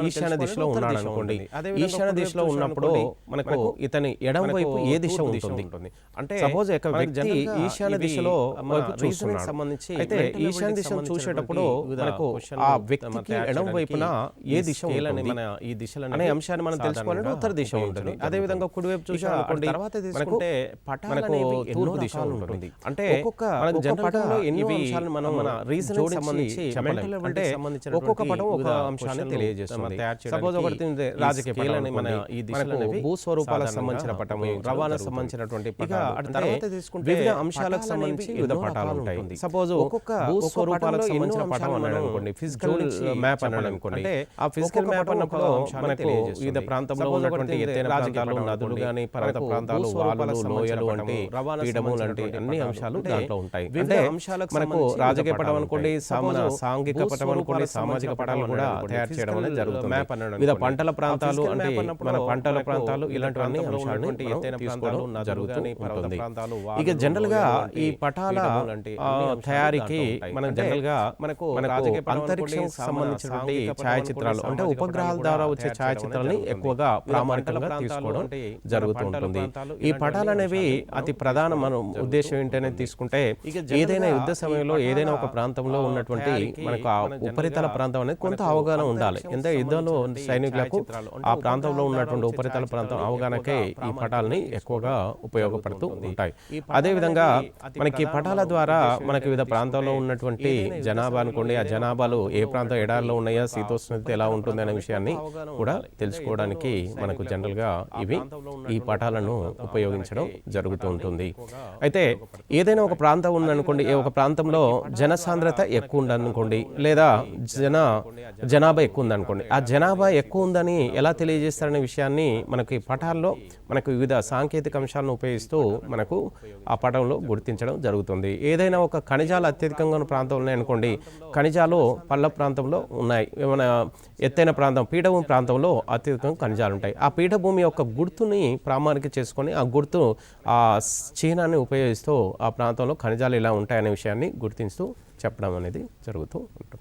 ఈశాన్య దిశలో ఉన్నాడు అనుకోండి, ఈశాన్య దిశలో ఉన్నప్పుడు మనకు ఇతని ఎడమ వైపు ఏ దిశ ఉంటుంది అంటే సపోజ్ ఒక వ్యక్తి ఈశాన్య దిశలో వైపు చూస్తున్నాడు సంబంధించి అయితే ఈశాన్య దిశ చూసేటప్పుడు మనకు ఆ వ్యక్తికి ఎడమ వైపున ఏ దిశ మన ఈ దిశలు అనే అంశాన్ని మనం తెలుసుకోవాలంటే ఉత్తర దిశ ఉంటుంది. అదే విధంగా కుడివైపు చూసామనుకోండి తర్వాత తీసుకుంటే మనకు తూర్పు దిశ ఉంటుంది. అంటే మనకు జనరల్గా ఎన్నో అంశాలను మనం మన రీజన్ సంబంధించి అంటే ఒక్కొక్క పటం ఒక అంశాన్ని తెలియజేస్తుంది. సపోజ్ ఒకటి రాజకీయ పటాలని మన ఈ దిశలను భూస్వరూపాలకు సంబంధించిన పటము, రవాణాకు సంబంధించినటువంటి పటాలు, తర్వాత తీసుకుంటే వివిధ అంశాలకు సంబంధించి వివిధ పటాలు ఉంటాయి. సపోజ్ ఒక్కొక్క భూస్వరూపాలకు సంబంధించిన పటం అన్నాడు అనుకోండి, ఫిజికల్ మ్యాప్ అన్నాడు అనుకోండి, అంటే ఆ ఫిజికల్ మ్యాప్ అన్నప్పుడు మనకు వివిధ ప్రాంతంలో ఉన్నటువంటి ఎత్తైన ప్రాంతాలు, నదులు కానీ, పర్వత ప్రాంతాలు, వాలులు, లోయలు వంటి పీఠములు వంటి అన్ని అంశాలు దాంట్లో ఉంటాయి. అంటే మనకు రాజకీయ పటం అనుకోండి, సాంఘిక పటం అనుకోండి, సామాజిక పటాలు కూడా తయారు చేయడం అనేది జరుగుతుంది. వివిధ పంటల ప్రాంతాలు అంటే మన పంటల ప్రాంతాలు ఇలాంటివన్నీ అంశాలను ఎత్తైన ప్రాంతాలు జరుగుతూ ఉంటుంది. ఇక జనరల్ గా ఈ పటాల తయారీకి మనం జనరల్ గా మనకు అంతరిక్షం సంబంధించినటువంటి ఛాయాచిత్రాలు అంటే ఉపగ్రహాల ద్వారా వచ్చే ఛాయాచిత్రాలని ఎక్కువగా ప్రామాణికంగా తీసుకోవడం జరుగుతూ ఉంటుంది. ఈ పటాలు అనేవి అతి ప్రధాన మనం ఉద్దేశం ఏంటనే తీసుకుంటే ఏదైనా యుద్ధ సమయంలో ఏదైనా ఒక ప్రాంతంలో ఉన్నటువంటి మనకు ఆ ఉపరితల ప్రాంతం అనేది కొంత అవగాహన ఉండాలి. ఎంత యుద్ధంలో సైనికులకు ఆ ప్రాంతంలో ఉన్నటువంటి ఉపరితల ప్రాంతం అవగాహనకే ఈ పటాలని ఎక్కువగా ఉపయోగపడుతూ ఉంటాయి. అదేవిధంగా మనకి పటాల ద్వారా మనకి వివిధ ప్రాంతాల్లో ఉన్నటువంటి జనాభా అనుకోండి, ఆ జనాభాలు ఏ ప్రాంతం ఎడారిలో ఉన్నాయా, శీతోష్ణత ఎలా ఉంటుంది అనే విషయాన్ని కూడా తెలుసుకోవడానికి మనకు జనరల్ గా ఈ పటాలను ఉపయోగించడం జరుగుతూ ఉంటుంది. అయితే ఏదైనా ఒక ప్రాంతం ఉందనుకోండి, ఒక ప్రాంతంలో జనసాంద్రత ఎక్కువ ఉందనుకోండి, లేదా జనాభా ఎక్కువ ఉందనుకోండి, ఆ జనాభా ఎక్కువ ఉందని ఎలా తెలియజేస్తారనే విషయాన్ని మనకి పటాల్లో మనకు వివిధ సాంకేతిక అంశాలను ఉపయోగిస్తూ మనకు ఆ పటంలో గుర్తించడం జరుగుతుంది. ఏదైనా ఒక ఖనిజాలు అత్యధికంగా ఉన్న ప్రాంతం ఉన్నాయనుకోండి, ఖనిజాలు పల్ల ప్రాంతంలో ఉన్నాయి, ఏమైనా ఎత్తైన ప్రాంతం పీఠభూమి ప్రాంతంలో అత్యధికంగా ఖనిజాలు ఉంటాయి. ఆ పీఠభూమి యొక్క గుర్తుని ప్రామాణిక చేసుకొని ఆ గుర్తు ఆ చిహ్నాన్ని ఉపయోగిస్తూ ఆ ప్రాంతంలో ఖనిజాలు ఇలా ఉంటాయనే విషయాన్ని గుర్తిస్తూ చెప్పడం అనేది జరుగుతూ ఉంటుంది.